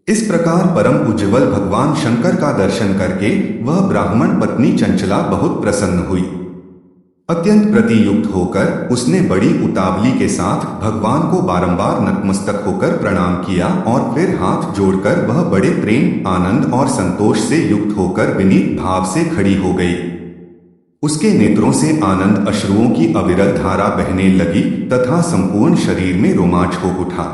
S1: इस प्रकार परम उज्ज्वल भगवान शंकर का दर्शन करके वह ब्राह्मण पत्नी चंचला बहुत प्रसन्न हुई। अत्यंत प्रतियुक्त होकर उसने बड़ी उतावली के साथ भगवान को बारंबार नतमस्तक होकर प्रणाम किया और फिर हाथ जोड़कर वह बड़े प्रेम, आनंद और संतोष से युक्त होकर विनीत भाव से खड़ी हो गई। उसके नेत्रों से आनंद अश्रुओं की अविरल धारा बहने लगी तथा संपूर्ण शरीर में रोमांच हो उठा।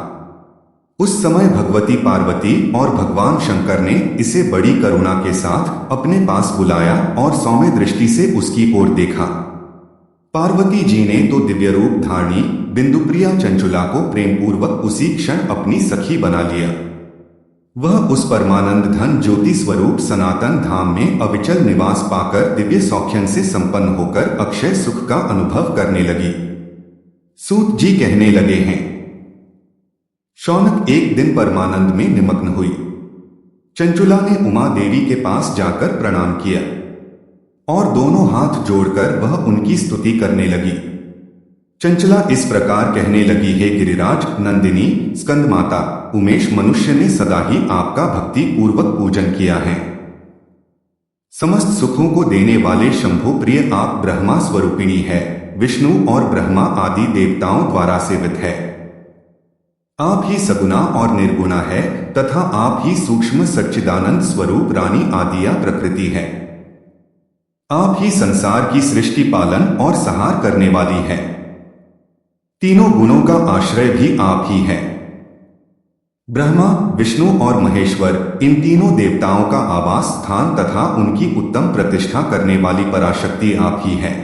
S1: उस समय भगवती पार्वती और भगवान शंकर ने इसे बड़ी करुणा के साथ अपने पास बुलाया और सौम्य दृष्टि से उसकी ओर देखा। पार्वती जी ने तो दिव्य रूप धारणी बिंदुप्रिया चंचुला को प्रेमपूर्वक उसी क्षण अपनी सखी बना लिया। वह उस परमानंद धन ज्योति स्वरूप सनातन धाम में अविचल निवास पाकर दिव्य सौख्यन से संपन्न होकर अक्षय सुख का अनुभव करने लगी। सूत जी कहने लगे हैं, शौनक एक दिन परमानंद में निमग्न हुई। चंचुला ने उमा देवी के पास जाकर प्रणाम किया और दोनों हाथ जोड़कर वह उनकी स्तुति करने लगी। चंचला इस प्रकार कहने लगी, हे गिरिराज नंदिनी स्कंद माता उमेश, मनुष्य ने सदा ही आपका भक्ति पूर्वक पूजन किया है। समस्त सुखों को देने वाले शंभु प्रिय आप ब्रह्मा स्वरूपिणी है, विष्णु और ब्रह्मा आदि देवताओं द्वारा सेवित है। आप ही सगुणा और निर्गुणा है तथा आप ही सूक्ष्म सच्चिदानंद स्वरूप रानी आदिया प्रकृति है। आप ही संसार की सृष्टि पालन और संहार करने वाली है। तीनों गुणों का आश्रय भी आप ही है। ब्रह्मा विष्णु और महेश्वर इन तीनों देवताओं का आवास स्थान तथा उनकी उत्तम प्रतिष्ठा करने वाली पराशक्ति आप ही है।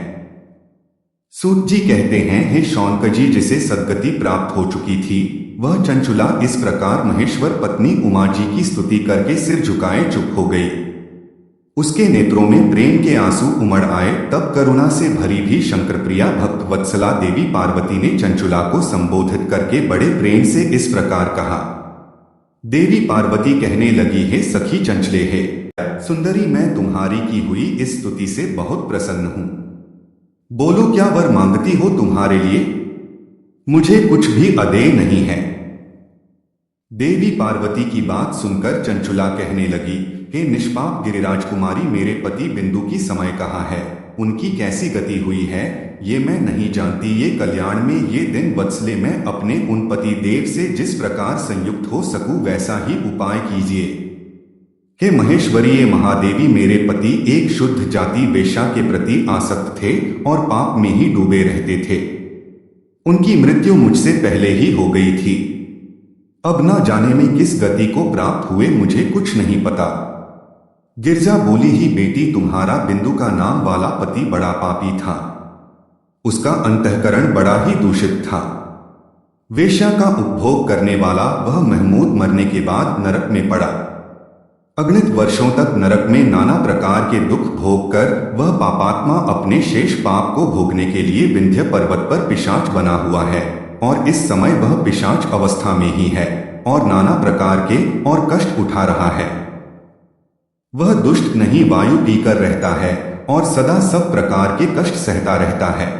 S1: सूत जी कहते हैं, हे शौनक जी, जिसे सद्गति प्राप्त हो चुकी थी वह चंचुला इस प्रकार महेश्वर पत्नी उमा जी की स्तुति करके सिर झुकाए चुप हो गई। उसके नेत्रों में प्रेम के आंसू उमड़ आए। तब करुणा से भरी भी शंकरप्रिया भक्त वत्सला देवी पार्वती ने चंचुला को संबोधित करके बड़े प्रेम से इस प्रकार कहा। देवी पार्वती कहने लगी, हे सखी चंचले, हे सुंदरी, मैं तुम्हारी की हुई इस स्तुति से बहुत प्रसन्न हूं। बोलो, क्या वर मांगती हो तुम्हारे लिए? मुझे कुछ भी अदेय नहीं है। देवी पार्वती की बात सुनकर चंचुला कहने लगी, हे निष्पाप गिरिराज कुमारी, मेरे पति बिंदु की समय कहाँ है? उनकी कैसी गति हुई है ये मैं नहीं जानती। ये कल्याण में ये दिन वत्सले मैं अपने उन पति देव से जिस प्रकार संयुक्त हो सकूं वैसा ही उपाय कीजिए। हे महेश्वरीय महादेवी, मेरे पति एक शुद्ध जाति वेश्या के प्रति आसक्त थे और पाप में ही डूबे रहते थे। उनकी मृत्यु मुझसे पहले ही हो गई थी। अब न जाने में किस गति को प्राप्त हुए मुझे कुछ नहीं पता। गिरजा बोली, ही बेटी, तुम्हारा बिंदु का नाम वाला पति बड़ा पापी था। उसका अंतःकरण बड़ा ही दूषित था। वेश्या का उपभोग करने वाला वह महमूद मरने के बाद नरक में पड़ा। अगणित वर्षों तक नरक में नाना प्रकार के दुख भोग कर वह पापात्मा अपने शेष पाप को भोगने के लिए विंध्य पर्वत पर पिशाच बना हुआ है और इस समय वह पिशाच अवस्था में ही है और नाना प्रकार के और कष्ट उठा रहा है। वह दुष्ट नहीं वायु पीकर रहता है और सदा सब प्रकार के कष्ट सहता रहता है।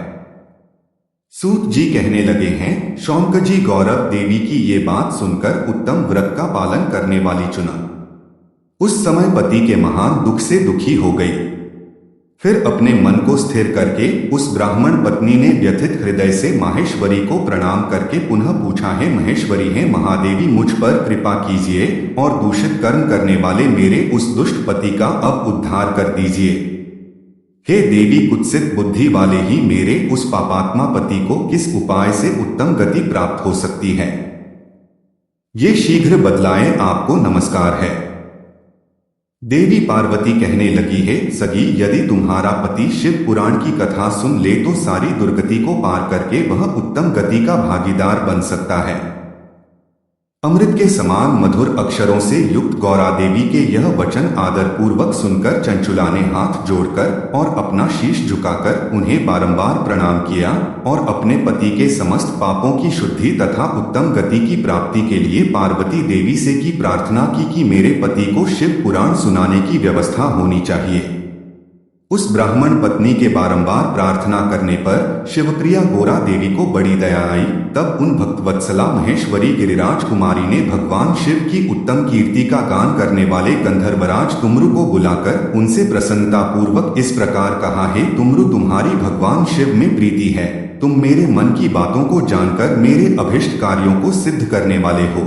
S1: सूत जी कहने लगे हैं, शौनक जी, गौरव देवी की ये बात सुनकर उत्तम व्रत का पालन करने वाली चुना। उस समय पति के महान दुख से दुखी हो गई। फिर अपने मन को स्थिर करके उस ब्राह्मण पत्नी ने व्यथित हृदय से माहेश्वरी को प्रणाम करके पुनः पूछा, है महेश्वरी, है महादेवी, मुझ पर कृपा कीजिए और दूषित कर्म करने वाले मेरे उस दुष्ट पति का अब उद्धार कर दीजिए। हे देवी, कुत्सित बुद्धि वाले ही मेरे उस पापात्मा पति को किस उपाय से उत्तम गति प्राप्त हो सकती है? ये शीघ्र बदलाएं, आपको नमस्कार है। देवी पार्वती कहने लगी, है सगी, यदि तुम्हारा पति शिव पुराण की कथा सुन ले तो सारी दुर्गति को पार करके वह उत्तम गति का भागीदार बन सकता है। अमृत के समान मधुर अक्षरों से युक्त गौरा देवी के यह वचन आदर पूर्वक सुनकर चंचुला ने हाथ जोड़कर और अपना शीश झुकाकर उन्हें बारंबार प्रणाम किया और अपने पति के समस्त पापों की शुद्धि तथा उत्तम गति की प्राप्ति के लिए पार्वती देवी से की प्रार्थना की कि मेरे पति को शिव पुराण सुनाने की व्यवस्था होनी चाहिए। उस ब्राह्मण पत्नी के बारंबार प्रार्थना करने पर शिवप्रिया गोरा देवी को बड़ी दया आई। तब उन भक्तवत्सला महेश्वरी गिरिराज कुमारी ने भगवान शिव की उत्तम कीर्ति का गान करने वाले गंधर्वराज तुमरु को बुलाकर उनसे प्रसन्नता पूर्वक इस प्रकार कहा, हे तुमरु, तुम्हारी भगवान शिव में प्रीति है। तुम मेरे मन की बातों को जानकर मेरे अभिष्ट कार्यों को सिद्ध करने वाले हो,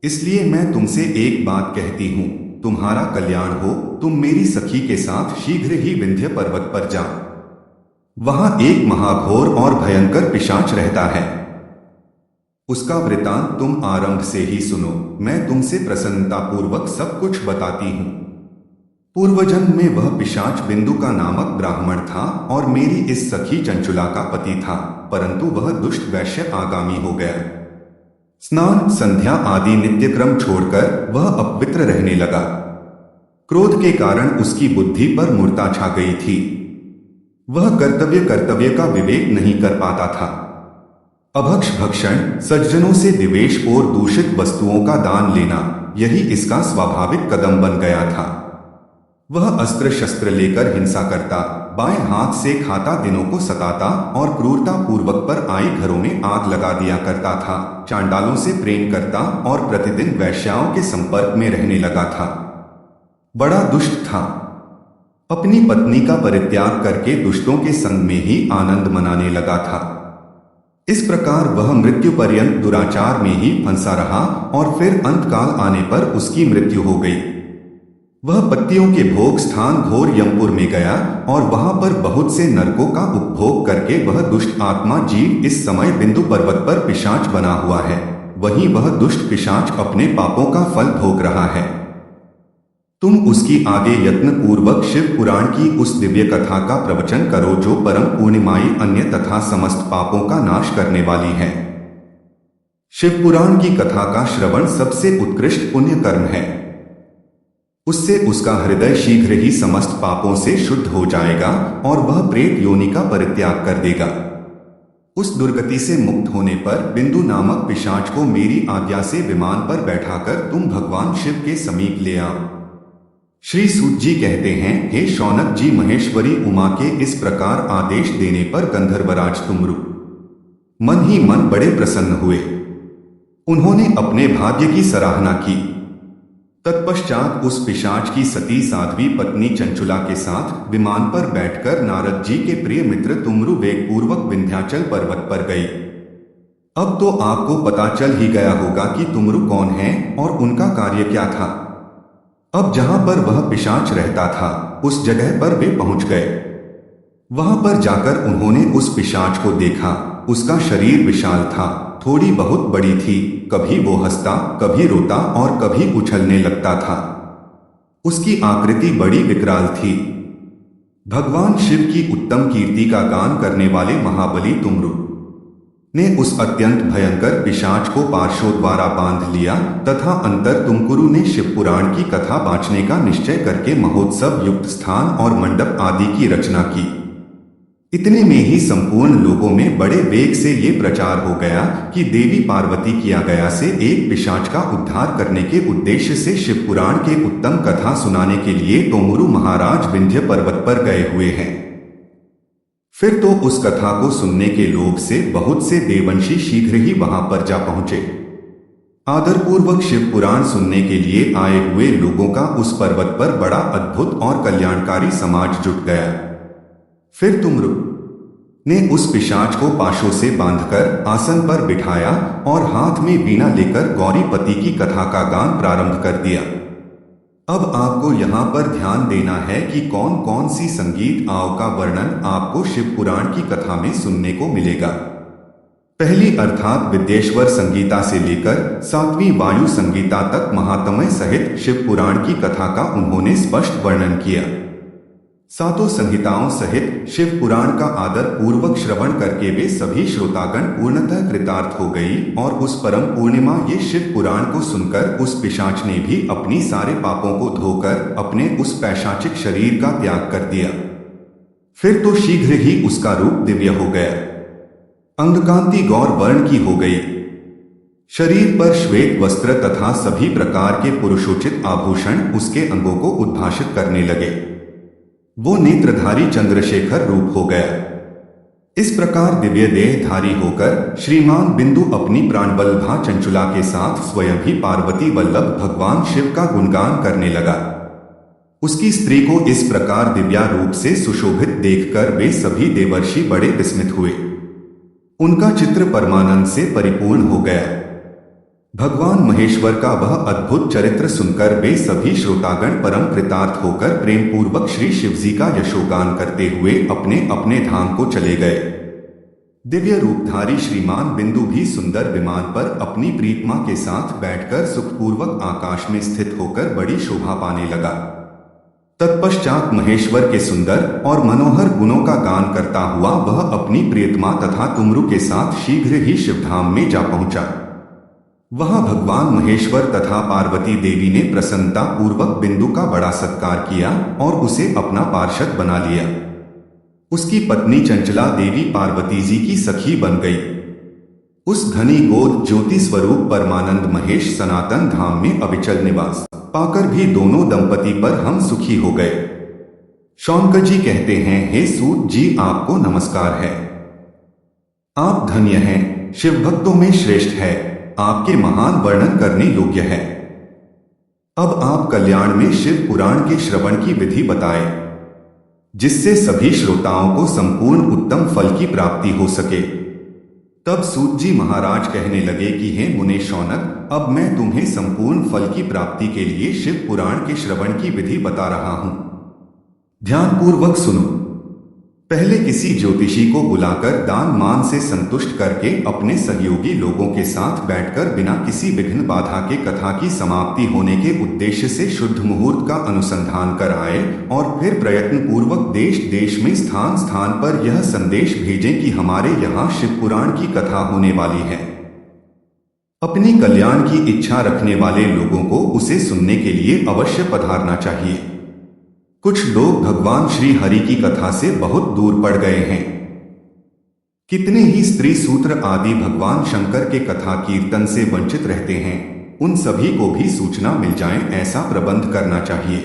S1: इसलिए मैं तुमसे एक बात कहती हूँ, तुम्हारा कल्याण हो। तुम मेरी सखी के साथ शीघ्र ही विंध्य पर्वत पर जाओ। वहां एक महाघोर और भयंकर पिशाच रहता है। उसका वृतांत तुम आरंभ से ही सुनो। मैं तुमसे प्रसन्नता पूर्वक सब कुछ बताती हूँ। पूर्वजन्म में वह पिशाच बिंदु का नामक ब्राह्मण था और मेरी इस सखी चंचुला का पति था, परंतु वह दुष्ट वैश्य आगामी हो गया। स्नान, संध्या आदि नित्यक्रम छोड़कर वह अपवित्र रहने लगा। क्रोध के कारण उसकी बुद्धि पर मूर्छा छा गई थी। वह कर्तव्य का विवेक नहीं कर पाता था। अभक्ष भक्षण, सज्जनों से द्वेष और दूषित वस्तुओं का दान लेना, यही इसका स्वाभाविक कदम बन गया था। वह अस्त्र शस्त्र लेकर हिंसा करता, बाएं हाथ से खाता, दिनों को सताता और क्रूरता पूर्वक पर आए घरों में आग लगा दिया करता था। चांडालों से प्रेम करता और प्रतिदिन वैश्याओं के संपर्क में रहने लगा था। बड़ा दुष्ट था। अपनी पत्नी का परित्याग करके दुष्टों के संग में ही आनंद मनाने लगा था। इस प्रकार वह मृत्यु पर्यंत दुराचार में ही फंसा रहा और फिर अंतकाल आने पर उसकी मृत्यु हो गई। वह पत्तियों के भोग स्थान घोर यमपुर में गया और वहां पर बहुत से नरकों का उपभोग करके वह दुष्ट आत्मा जीव इस समय बिंदु पर्वत पर पिशाच बना हुआ है। वहीं वह दुष्ट पिशाच अपने पापों का फल भोग रहा है। तुम उसकी आगे यत्न पूर्वक शिव पुराण की उस दिव्य कथा का प्रवचन करो जो परम पूर्णिमाई, अन्य तथा समस्त पापों का नाश करने वाली है। शिव पुराण की कथा का श्रवण सबसे उत्कृष्ट पुण्य कर्म है। उससे उसका हृदय शीघ्र ही समस्त पापों से शुद्ध हो जाएगा और वह प्रेत योनि का परित्याग कर देगा। उस दुर्गति से मुक्त होने पर बिंदु नामक पिशाच को मेरी आज्ञा से विमान पर बैठाकर तुम भगवान शिव के समीप ले आओ। श्री सूत जी कहते हैं, हे शौनक जी, महेश्वरी उमा के इस प्रकार आदेश देने पर गंधर्वराज तुमरु मन ही मन बड़े प्रसन्न हुए। उन्होंने अपने भाग्य की सराहना की। तत्पश्चात उस पिशाच की सती साध्वी पत्नी चंचुला के साथ विमान पर बैठकर नारद जी के प्रिय मित्र तुमरु वेगपूर्वक विंध्याचल पर्वत पर गई। अब तो आपको पता चल ही गया होगा कि तुमरु कौन है और उनका कार्य क्या था। अब जहां पर वह पिशाच रहता था उस जगह पर वे पहुंच गए। वहां पर जाकर उन्होंने उस पिशाच को देखा। उसका शरीर विशाल था, थोड़ी बहुत बड़ी थी। कभी वो हंसता, कभी रोता और कभी उछलने लगता था। उसकी आकृति बड़ी विकराल थी। भगवान शिव की उत्तम कीर्ति का गान करने वाले महाबली तुमरु ने उस अत्यंत भयंकर पिशाच को पार्श्वों द्वारा बांध लिया तथा अंतर तुमकुरु ने शिव पुराण की कथा बांचने का निश्चय करके महोत्सव युक्त स्थान और मंडप आदि की रचना की। इतने में ही संपूर्ण लोगों में बड़े वेग से ये प्रचार हो गया कि देवी पार्वती किया गया से एक पिशाच का उद्धार करने के उद्देश्य से शिव पुराण के उत्तम कथा सुनाने के लिए तोमुरु महाराज विंध्य पर्वत पर गए हुए हैं। फिर तो उस कथा को सुनने के लोभ से बहुत से देवंशी शीघ्र ही वहां पर जा पहुंचे। आदरपूर्वक शिव पुराण सुनने के लिए आए हुए लोगों का उस पर्वत पर बड़ा अद्भुत और कल्याणकारी समाज जुट गया। फिर तुमरु ने उस पिशाच को पाशों से बांधकर आसन पर बिठाया और हाथ में वीणा लेकर गौरीपति की कथा का गान प्रारंभ कर दिया। अब आपको यहाँ पर ध्यान देना है कि कौन कौन सी संगीत आओं का वर्णन आपको शिव पुराण की कथा में सुनने को मिलेगा। पहली अर्थात विद्येश्वर संगीता से लेकर 7वीं वायु संगीता तक महात्म्य सहित शिव पुराण की कथा का उन्होंने स्पष्ट वर्णन किया। सातों संहिताओं सहित शिव पुराण का आदर पूर्वक श्रवण करके वे सभी श्रोतागण पूर्णतः कृतार्थ हो गई और उस परम पूर्णिमा ये शिव पुराण को सुनकर उस पिशाच ने भी अपनी सारे पापों को धोकर अपने उस पैशाचिक शरीर का त्याग कर दिया। फिर तो शीघ्र ही उसका रूप दिव्य हो गया, अंगकांति गौर वर्ण की हो गई। शरीर पर श्वेत वस्त्र तथा सभी प्रकार के पुरुषोचित आभूषण उसके अंगों को उद्भाषित करने लगे। वो नेत्रधारी चंद्रशेखर रूप हो गया। इस प्रकार दिव्य देहधारी होकर श्रीमान बिंदु अपनी प्राणवल्लभा चंचुला के साथ स्वयं ही पार्वती वल्लभ भगवान शिव का गुणगान करने लगा। उसकी स्त्री को इस प्रकार दिव्या रूप से सुशोभित देखकर वे सभी देवर्षि बड़े विस्मित हुए। उनका चित्र परमानंद से परिपूर्ण हो गया। भगवान महेश्वर का वह अद्भुत चरित्र सुनकर वे सभी श्रोतागण परम कृतार्थ होकर प्रेम पूर्वक श्री शिवजी का यशोगान करते हुए अपने अपने धाम को चले गए। दिव्य रूपधारी श्रीमान बिंदु भी सुंदर विमान पर अपनी प्रीतमा के साथ बैठकर सुखपूर्वक आकाश में स्थित होकर बड़ी शोभा पाने लगा। तत्पश्चात महेश्वर के सुंदर और मनोहर गुणों का गान करता हुआ वह अपनी प्रियतमा तथा तुमरु के साथ शीघ्र ही शिवधाम में जा पहुंचा। वहां भगवान महेश्वर तथा पार्वती देवी ने प्रसन्नता पूर्वक बिंदु का बड़ा सत्कार किया और उसे अपना पार्षद बना लिया। उसकी पत्नी चंचला देवी पार्वती जी की सखी बन गई। उस घनी गोद ज्योति स्वरूप परमानंद महेश सनातन धाम में अविचल निवास पाकर भी दोनों दंपति पर हम सुखी हो गए। शौनक जी कहते हैं, हे सूत जी, आपको नमस्कार है। आप धन्य हैं, शिव भक्तों में श्रेष्ठ है, आपके महान वर्णन करने योग्य है। अब आप कल्याण में शिव पुराण के श्रवण की विधि बताएं, जिससे सभी श्रोताओं को संपूर्ण उत्तम फल की प्राप्ति हो सके। तब सूत जी महाराज कहने लगे कि हे मुने शौनक, अब मैं तुम्हें संपूर्ण फल की प्राप्ति के लिए शिव पुराण के श्रवण की विधि बता रहा हूं। ध्यानपूर्वक सुनो। पहले किसी ज्योतिषी को बुलाकर दान मान से संतुष्ट करके अपने सहयोगी लोगों के साथ बैठकर बिना किसी विघ्न बाधा के कथा की समाप्ति होने के उद्देश्य से शुद्ध मुहूर्त का अनुसंधान कर आए और फिर प्रयत्न पूर्वक देश देश में स्थान स्थान पर यह संदेश भेजें कि हमारे यहाँ शिव पुराण की कथा होने वाली है। अपनी कल्याण की इच्छा रखने वाले लोगों को उसे सुनने के लिए अवश्य पधारना चाहिए। कुछ लोग भगवान श्री हरि की कथा से बहुत दूर पड़ गए हैं। कितने ही स्त्री सूत्र आदि भगवान शंकर के कथा कीर्तन से वंचित रहते हैं। उन सभी को भी सूचना मिल जाए, ऐसा प्रबंध करना चाहिए।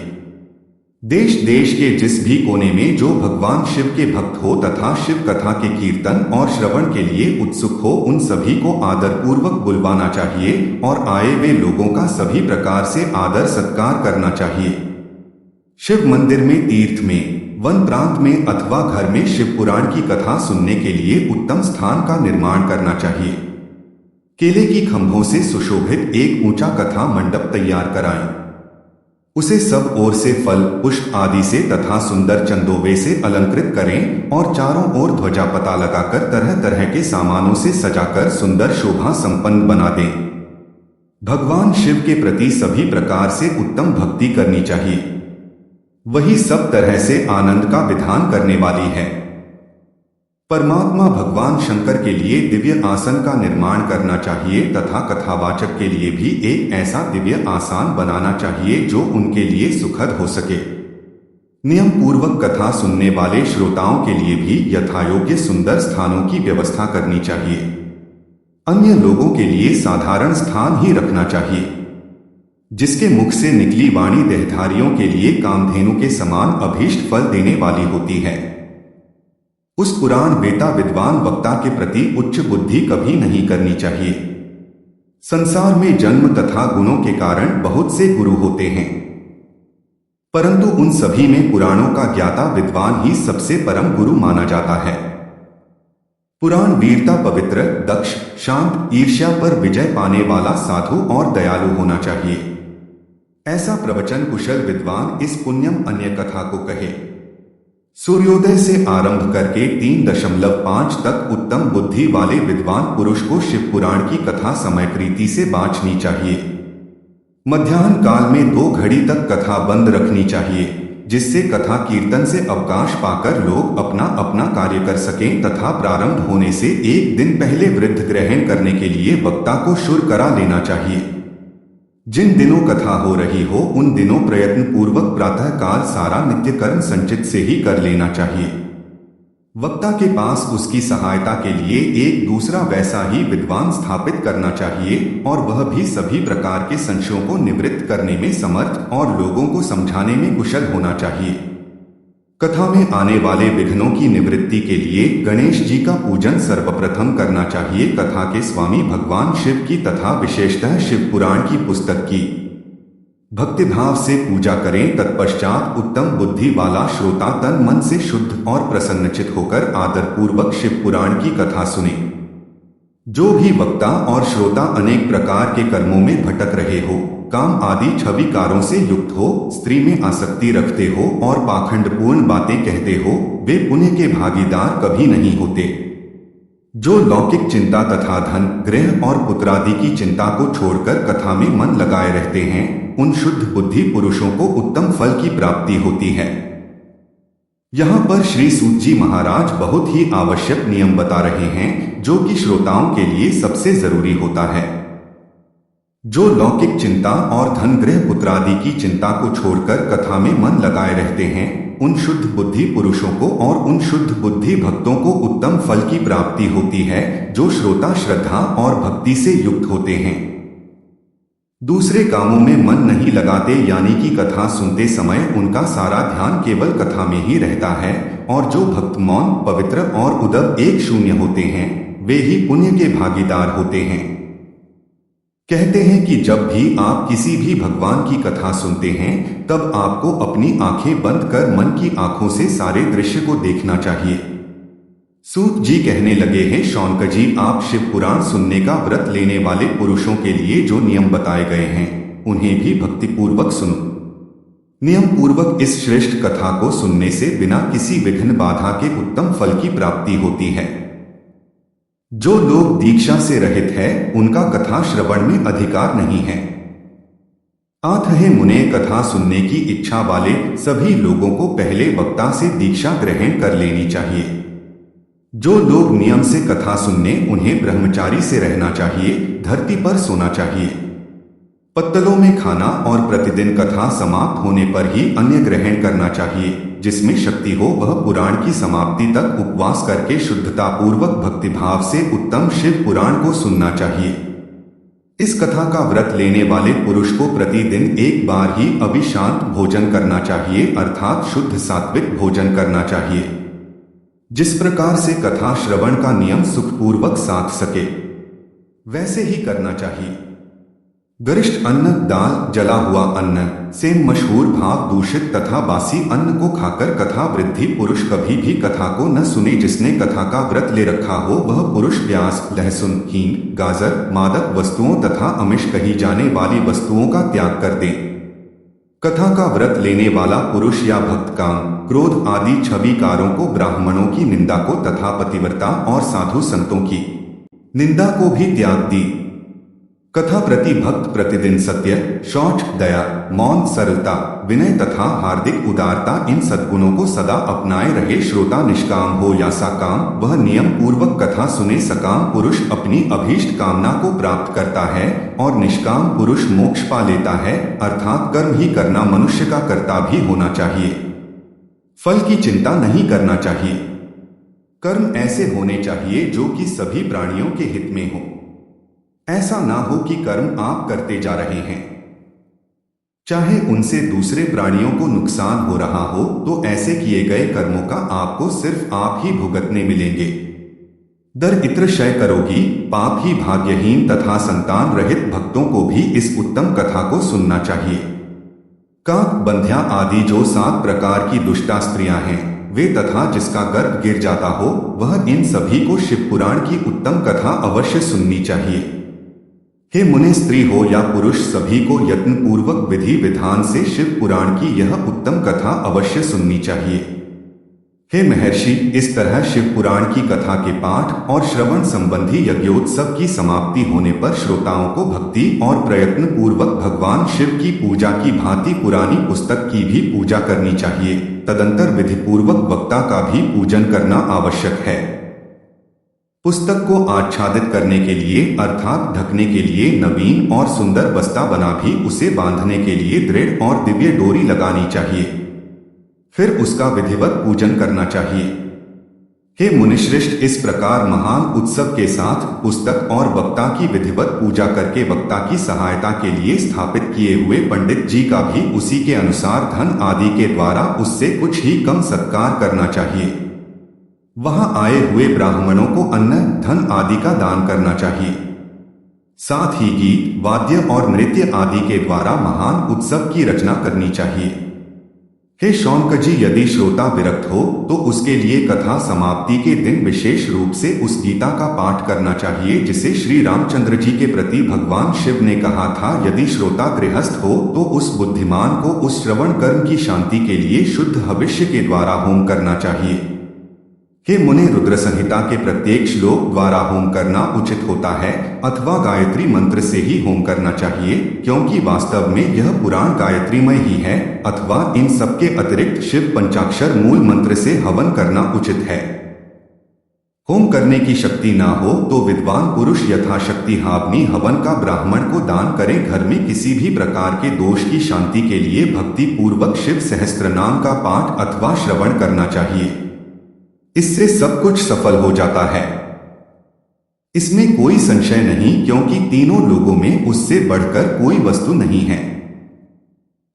S1: देश देश के जिस भी कोने में जो भगवान शिव के भक्त हो तथा शिव कथा के कीर्तन और श्रवण के लिए उत्सुक हो, उन सभी को आदरपूर्वक बुलवाना चाहिए और आए हुए लोगों का सभी प्रकार से आदर सत्कार करना चाहिए। शिव मंदिर में, तीर्थ में, वन प्रांत में अथवा घर में शिव पुराण की कथा सुनने के लिए उत्तम स्थान का निर्माण करना चाहिए। केले की खंभों से सुशोभित एक ऊंचा कथा मंडप तैयार कराएं। उसे सब ओर से फल पुष्प आदि से तथा सुंदर चंदोवे से अलंकृत करें और चारों ओर ध्वजा पता लगाकर तरह तरह के सामानों से सजाकर सुंदर शोभा संपन्न बना दें। भगवान शिव के प्रति सभी प्रकार से उत्तम भक्ति करनी चाहिए। वही सब तरह से आनंद का विधान करने वाली है। परमात्मा भगवान शंकर के लिए दिव्य आसन का निर्माण करना चाहिए तथा कथावाचक के लिए भी एक ऐसा दिव्य आसन बनाना चाहिए जो उनके लिए सुखद हो सके। नियम पूर्वक कथा सुनने वाले श्रोताओं के लिए भी यथायोग्य सुंदर स्थानों की व्यवस्था करनी चाहिए। अन्य लोगों के लिए साधारण स्थान ही रखना चाहिए। जिसके मुख से निकली वाणी देहधारियों के लिए कामधेनु के समान अभीष्ट फल देने वाली होती है। उस पुराण वेता विद्वान वक्ता के प्रति उच्च बुद्धि कभी नहीं करनी चाहिए। संसार में जन्म तथा गुणों के कारण बहुत से गुरु होते हैं, परंतु उन सभी में पुराणों का ज्ञाता विद्वान ही सबसे परम गुरु माना जाता है। पुराण वीरता पवित्र, दक्ष, शांत, ईर्ष्या पर विजय पाने वाला साधु और दयालु होना चाहिए। ऐसा प्रवचन कुशल विद्वान इस पुण्यम अन्य कथा को कहे। सूर्योदय से आरंभ करके 3.5 तक उत्तम बुद्धि वाले विद्वान पुरुष को शिव पुराण की कथा समयकृति से बांचनी चाहिए। मध्याह्न काल में 2 घड़ी तक कथा बंद रखनी चाहिए, जिससे कथा कीर्तन से अवकाश पाकर लोग अपना अपना कार्य कर सकें तथा प्रारंभ होने से 1 दिन पहले वृद्ध ग्रहण करने के लिए वक्ता को शुर करा लेना चाहिए। जिन दिनों कथा हो रही हो उन दिनों प्रयत्न पूर्वक प्रातः काल सारा नित्य कर्म संचित से ही कर लेना चाहिए। वक्ता के पास उसकी सहायता के लिए एक दूसरा वैसा ही विद्वान स्थापित करना चाहिए और वह भी सभी प्रकार के संशयों को निवृत्त करने में समर्थ और लोगों को समझाने में कुशल होना चाहिए। कथा में आने वाले विघ्नों की निवृत्ति के लिए गणेश जी का पूजन सर्वप्रथम करना चाहिए। कथा के स्वामी भगवान शिव की तथा विशेषतः शिव पुराण की पुस्तक की भक्तिभाव से पूजा करें। तत्पश्चात उत्तम बुद्धि वाला श्रोता तन मन से शुद्ध और प्रसन्नचित होकर आदरपूर्वक शिव पुराण की कथा सुने। जो भी वक्ता और श्रोता अनेक प्रकार के कर्मों में भटक रहे हो, काम आदि छवि कारों से युक्त हो, स्त्री में आसक्ति रखते हो और पाखंडपूर्ण बातें कहते हो, वे पुण्य के भागीदार कभी नहीं होते। जो लौकिक चिंता तथा धन, गृह और पुत्रादि की चिंता को छोड़कर कथा में मन लगाए रहते हैं, उन शुद्ध बुद्धि पुरुषों को उत्तम फल की प्राप्ति होती है। यहाँ पर श्री सूत जी महाराज बहुत ही आवश्यक नियम बता रहे हैं, जो कि श्रोताओं के लिए सबसे जरूरी होता है। जो लौकिक चिंता और धन गृह पुत्रादि की चिंता को छोड़कर कथा में मन लगाए रहते हैं, उन शुद्ध बुद्धि पुरुषों को और उन शुद्ध बुद्धि भक्तों को उत्तम फल की प्राप्ति होती है, जो श्रोता श्रद्धा और भक्ति से युक्त होते हैं। दूसरे कामों में मन नहीं लगाते, यानी कि कथा सुनते समय उनका सारा ध्यान केवल कथा में ही रहता है, और जो भक्त मौन, पवित्र और उदब एक शून्य होते हैं, वे ही पुण्य के भागीदार होते हैं। कहते हैं कि जब भी आप किसी भी भगवान की कथा सुनते हैं, तब आपको अपनी आंखें बंद कर मन की आंखों से सारे दृश्य को देखना चाहिए। सूत जी कहने लगे हैं, शौनक जी, आप शिव पुराण सुनने का व्रत लेने वाले पुरुषों के लिए जो नियम बताए गए हैं, उन्हें भी भक्ति पूर्वक सुनो। नियम पूर्वक इस श्रेष्ठ कथा को सुनने से बिना किसी विघ्न बाधा के उत्तम फल की प्राप्ति होती है। जो लोग दीक्षा से रहित है, उनका कथा श्रवण में अधिकार नहीं है। आत्हे मुने, कथा सुनने की इच्छा वाले सभी लोगों को पहले वक्ता से दीक्षा ग्रहण कर लेनी चाहिए। जो लोग नियम से कथा सुनने, उन्हें ब्रह्मचारी से रहना चाहिए, धरती पर सोना चाहिए, पत्तलों में खाना और प्रतिदिन कथा समाप्त होने पर ही अन्न ग्रहण करना चाहिए। जिसमें शक्ति हो वह पुराण की समाप्ति तक उपवास करके शुद्धता पूर्वक भक्तिभाव से उत्तम शिव पुराण को सुनना चाहिए। इस कथा का व्रत लेने वाले पुरुष को प्रतिदिन एक बार ही अभिशांत भोजन करना चाहिए, अर्थात शुद्ध सात्विक भोजन करना चाहिए। जिस प्रकार से कथा श्रवण का नियम सुखपूर्वक साध सके, वैसे ही करना चाहिए। गरिष्ठ अन्न, दाल, जला हुआ अन्न से मशहूर भाव दूषित तथा बासी अन्न को खाकर कथा वृद्धि पुरुष कभी भी कथा को न सुने। जिसने कथा का व्रत ले रखा हो, वह पुरुष प्याज, लहसुन, हींग, गाजर, मादक वस्तुओं तथा अमिष कही जाने वाली वस्तुओं का त्याग कर दे। कथा का व्रत लेने वाला पुरुष या भक्त काम, क्रोध आदि छविकारों को, ब्राह्मणों की निंदा को तथा पतिव्रता और साधु संतों की निंदा को भी त्याग दी। कथा प्रति भक्त प्रतिदिन सत्य, शौच, दया, मौन, सरलता, विनय तथा हार्दिक उदारता, इन सद्गुणों को सदा अपनाए रहे। श्रोता निष्काम हो या सकाम, वह नियम पूर्वक कथा सुने। सकाम पुरुष अपनी अभीष्ट कामना को प्राप्त करता है और निष्काम पुरुष मोक्ष पा लेता है, अर्थात कर्म ही करना मनुष्य का कर्ता भी होना चाहिए। फल की चिंता नहीं करना चाहिए। कर्म ऐसे होने चाहिए जो कि सभी प्राणियों के हित में हो। ऐसा ना हो कि कर्म आप करते जा रहे हैं, चाहे उनसे दूसरे प्राणियों को नुकसान हो रहा हो, तो ऐसे किए गए कर्मों का आपको सिर्फ आप ही भुगतने मिलेंगे। दरिद्र क्षय करोगी, पाप ही भाग्यहीन तथा संतान रहित भक्तों को भी इस उत्तम कथा को सुनना चाहिए। काक, बंध्या आदि जो 7 प्रकार की दुष्टा स्त्रियां हैं, वे तथा जिसका गर्भ गिर जाता हो, वह इन सभी को शिव पुराण की उत्तम कथा अवश्य सुननी चाहिए। हे मुनि, स्त्री हो या पुरुष, सभी को यत्न पूर्वक विधि विधान से शिव पुराण की यह उत्तम कथा अवश्य सुननी चाहिए। हे महर्षि, इस तरह शिव पुराण की कथा के पाठ और श्रवण संबंधी यज्ञोत्सव की समाप्ति होने पर श्रोताओं को भक्ति और प्रयत्न पूर्वक भगवान शिव की पूजा की भांति पुरानी पुस्तक की भी पूजा करनी चाहिए। तदंतर विधि पूर्वक वक्ता का भी पूजन करना आवश्यक है। पुस्तक को आच्छादित करने के लिए अर्थात ढकने के लिए नवीन और सुंदर बस्ता बना भी उसे बांधने के लिए दृढ़ और दिव्य डोरी लगानी चाहिए। फिर उसका विधिवत पूजन करना चाहिए। हे मुनिश्रेष्ठ, इस प्रकार महान उत्सव के साथ पुस्तक और वक्ता की विधिवत पूजा करके वक्ता की सहायता के लिए स्थापित किए हुए पंडित जी का भी उसी के अनुसार धन आदि के द्वारा उससे कुछ ही कम सत्कार करना चाहिए। वहां आए हुए ब्राह्मणों को अन्न, धन आदि का दान करना चाहिए। साथ ही गीत, वाद्य और नृत्य आदि के द्वारा महान उत्सव की रचना करनी चाहिए। हे शौनक जी, यदि श्रोता विरक्त हो तो उसके लिए कथा समाप्ति के दिन विशेष रूप से उस गीता का पाठ करना चाहिए जिसे श्री रामचंद्र जी के प्रति भगवान शिव ने कहा था। यदि श्रोता गृहस्थ हो तो उस बुद्धिमान को उस श्रवण कर्म की शांति के लिए शुद्ध हविष्य के द्वारा होम करना चाहिए। हे मुनि, रुद्र संहिता के प्रत्येक श्लोक द्वारा होम करना उचित होता है अथवा गायत्री मंत्र से ही होम करना चाहिए, क्योंकि वास्तव में यह पुराण गायत्रीमय ही है, अथवा इन सबके अतिरिक्त शिव पंचाक्षर मूल मंत्र से हवन करना उचित है। होम करने की शक्ति ना हो तो विद्वान पुरुष यथाशक्ति हावनी हवन का ब्राह्मण को दान करें। घर में किसी भी प्रकार के दोष की शांति के लिए भक्ति पूर्वक शिव सहस्त्र नाम का पाठ अथवा श्रवण करना चाहिए। इससे सब कुछ सफल हो जाता है, इसमें कोई संशय नहीं, क्योंकि तीनों लोगों में उससे बढ़कर कोई वस्तु नहीं है।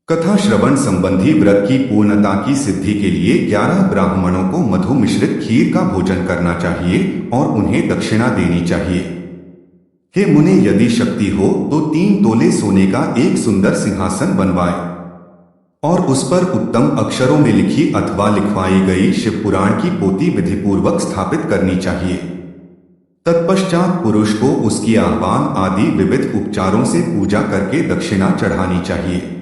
S1: कथा श्रवण संबंधी व्रत की पूर्णता की सिद्धि के लिए 11 ब्राह्मणों को मधु मिश्रित खीर का भोजन करना चाहिए और उन्हें दक्षिणा देनी चाहिए। हे मुने, यदि शक्ति हो तो 3 तोले सोने का एक सुंदर सिंहासन बनवाए और उस पर उत्तम अक्षरों में लिखी अथवा लिखवाई गई शिव पुराण की पोथी विधिपूर्वक स्थापित करनी चाहिए। तत्पश्चात पुरुष को उसकी आह्वान आदि विविध उपचारों से पूजा करके दक्षिणा चढ़ानी चाहिए।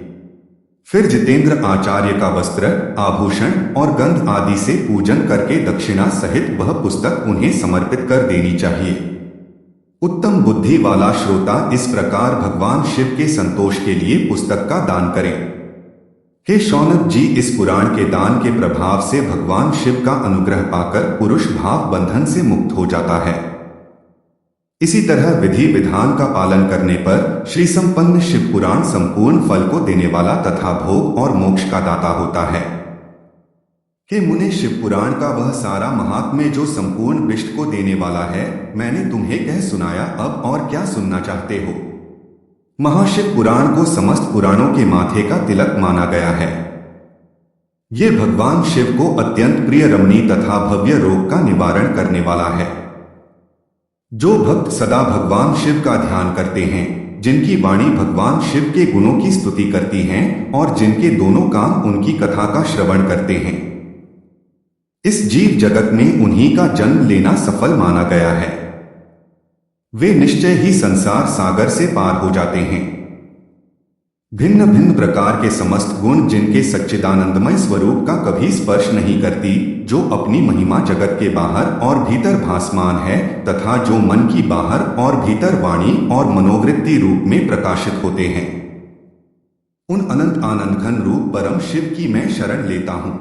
S1: फिर जितेंद्र आचार्य का वस्त्र, आभूषण और गंध आदि से पूजन करके दक्षिणा सहित वह पुस्तक उन्हें समर्पित कर देनी चाहिए। उत्तम बुद्धि वाला श्रोता इस प्रकार भगवान शिव के संतोष के लिए पुस्तक का दान करे। हे शौनक जी, इस पुराण के दान के प्रभाव से भगवान शिव का अनुग्रह पाकर पुरुष भाव बंधन से मुक्त हो जाता है। इसी तरह विधि विधान का पालन करने पर श्री संपन्न शिव पुराण संपूर्ण फल को देने वाला तथा भोग और मोक्ष का दाता होता है। हे मुने, शिव पुराण का वह सारा महात्म्य जो संपूर्ण विष्ट को देने वाला है, मैंने तुम्हें कह सुनाया। अब और क्या सुनना चाहते हो? महाशिव पुराण को समस्त पुराणों के माथे का तिलक माना गया है। ये भगवान शिव को अत्यंत प्रिय रमणीय तथा भव्य रोग का निवारण करने वाला है। जो भक्त सदा भगवान शिव का ध्यान करते हैं, जिनकी वाणी भगवान शिव के गुणों की स्तुति करती हैं और जिनके दोनों कान उनकी कथा का श्रवण करते हैं, इस जीव जगत में उन्हीं का जन्म लेना सफल माना गया है। वे निश्चय ही संसार सागर से पार हो जाते हैं। भिन्न भिन्न प्रकार के समस्त गुण जिनके सच्चिदानंदमय स्वरूप का कभी स्पर्श नहीं करती, जो अपनी महिमा जगत के बाहर और भीतर भासमान है तथा जो मन की बाहर और भीतर वाणी और मनोवृत्ति रूप में प्रकाशित होते हैं, उन अनंत आनंद घन रूप परम शिव की मैं शरण लेता हूं।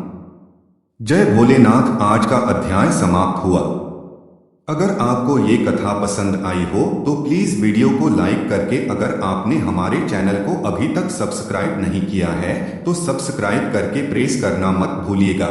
S1: जय भोलेनाथ। आज का अध्याय समाप्त हुआ। अगर आपको ये कथा पसंद आई हो तो प्लीज वीडियो को लाइक करके, अगर आपने हमारे चैनल को अभी तक सब्सक्राइब नहीं किया है तो सब्सक्राइब करके प्रेस करना मत भूलिएगा।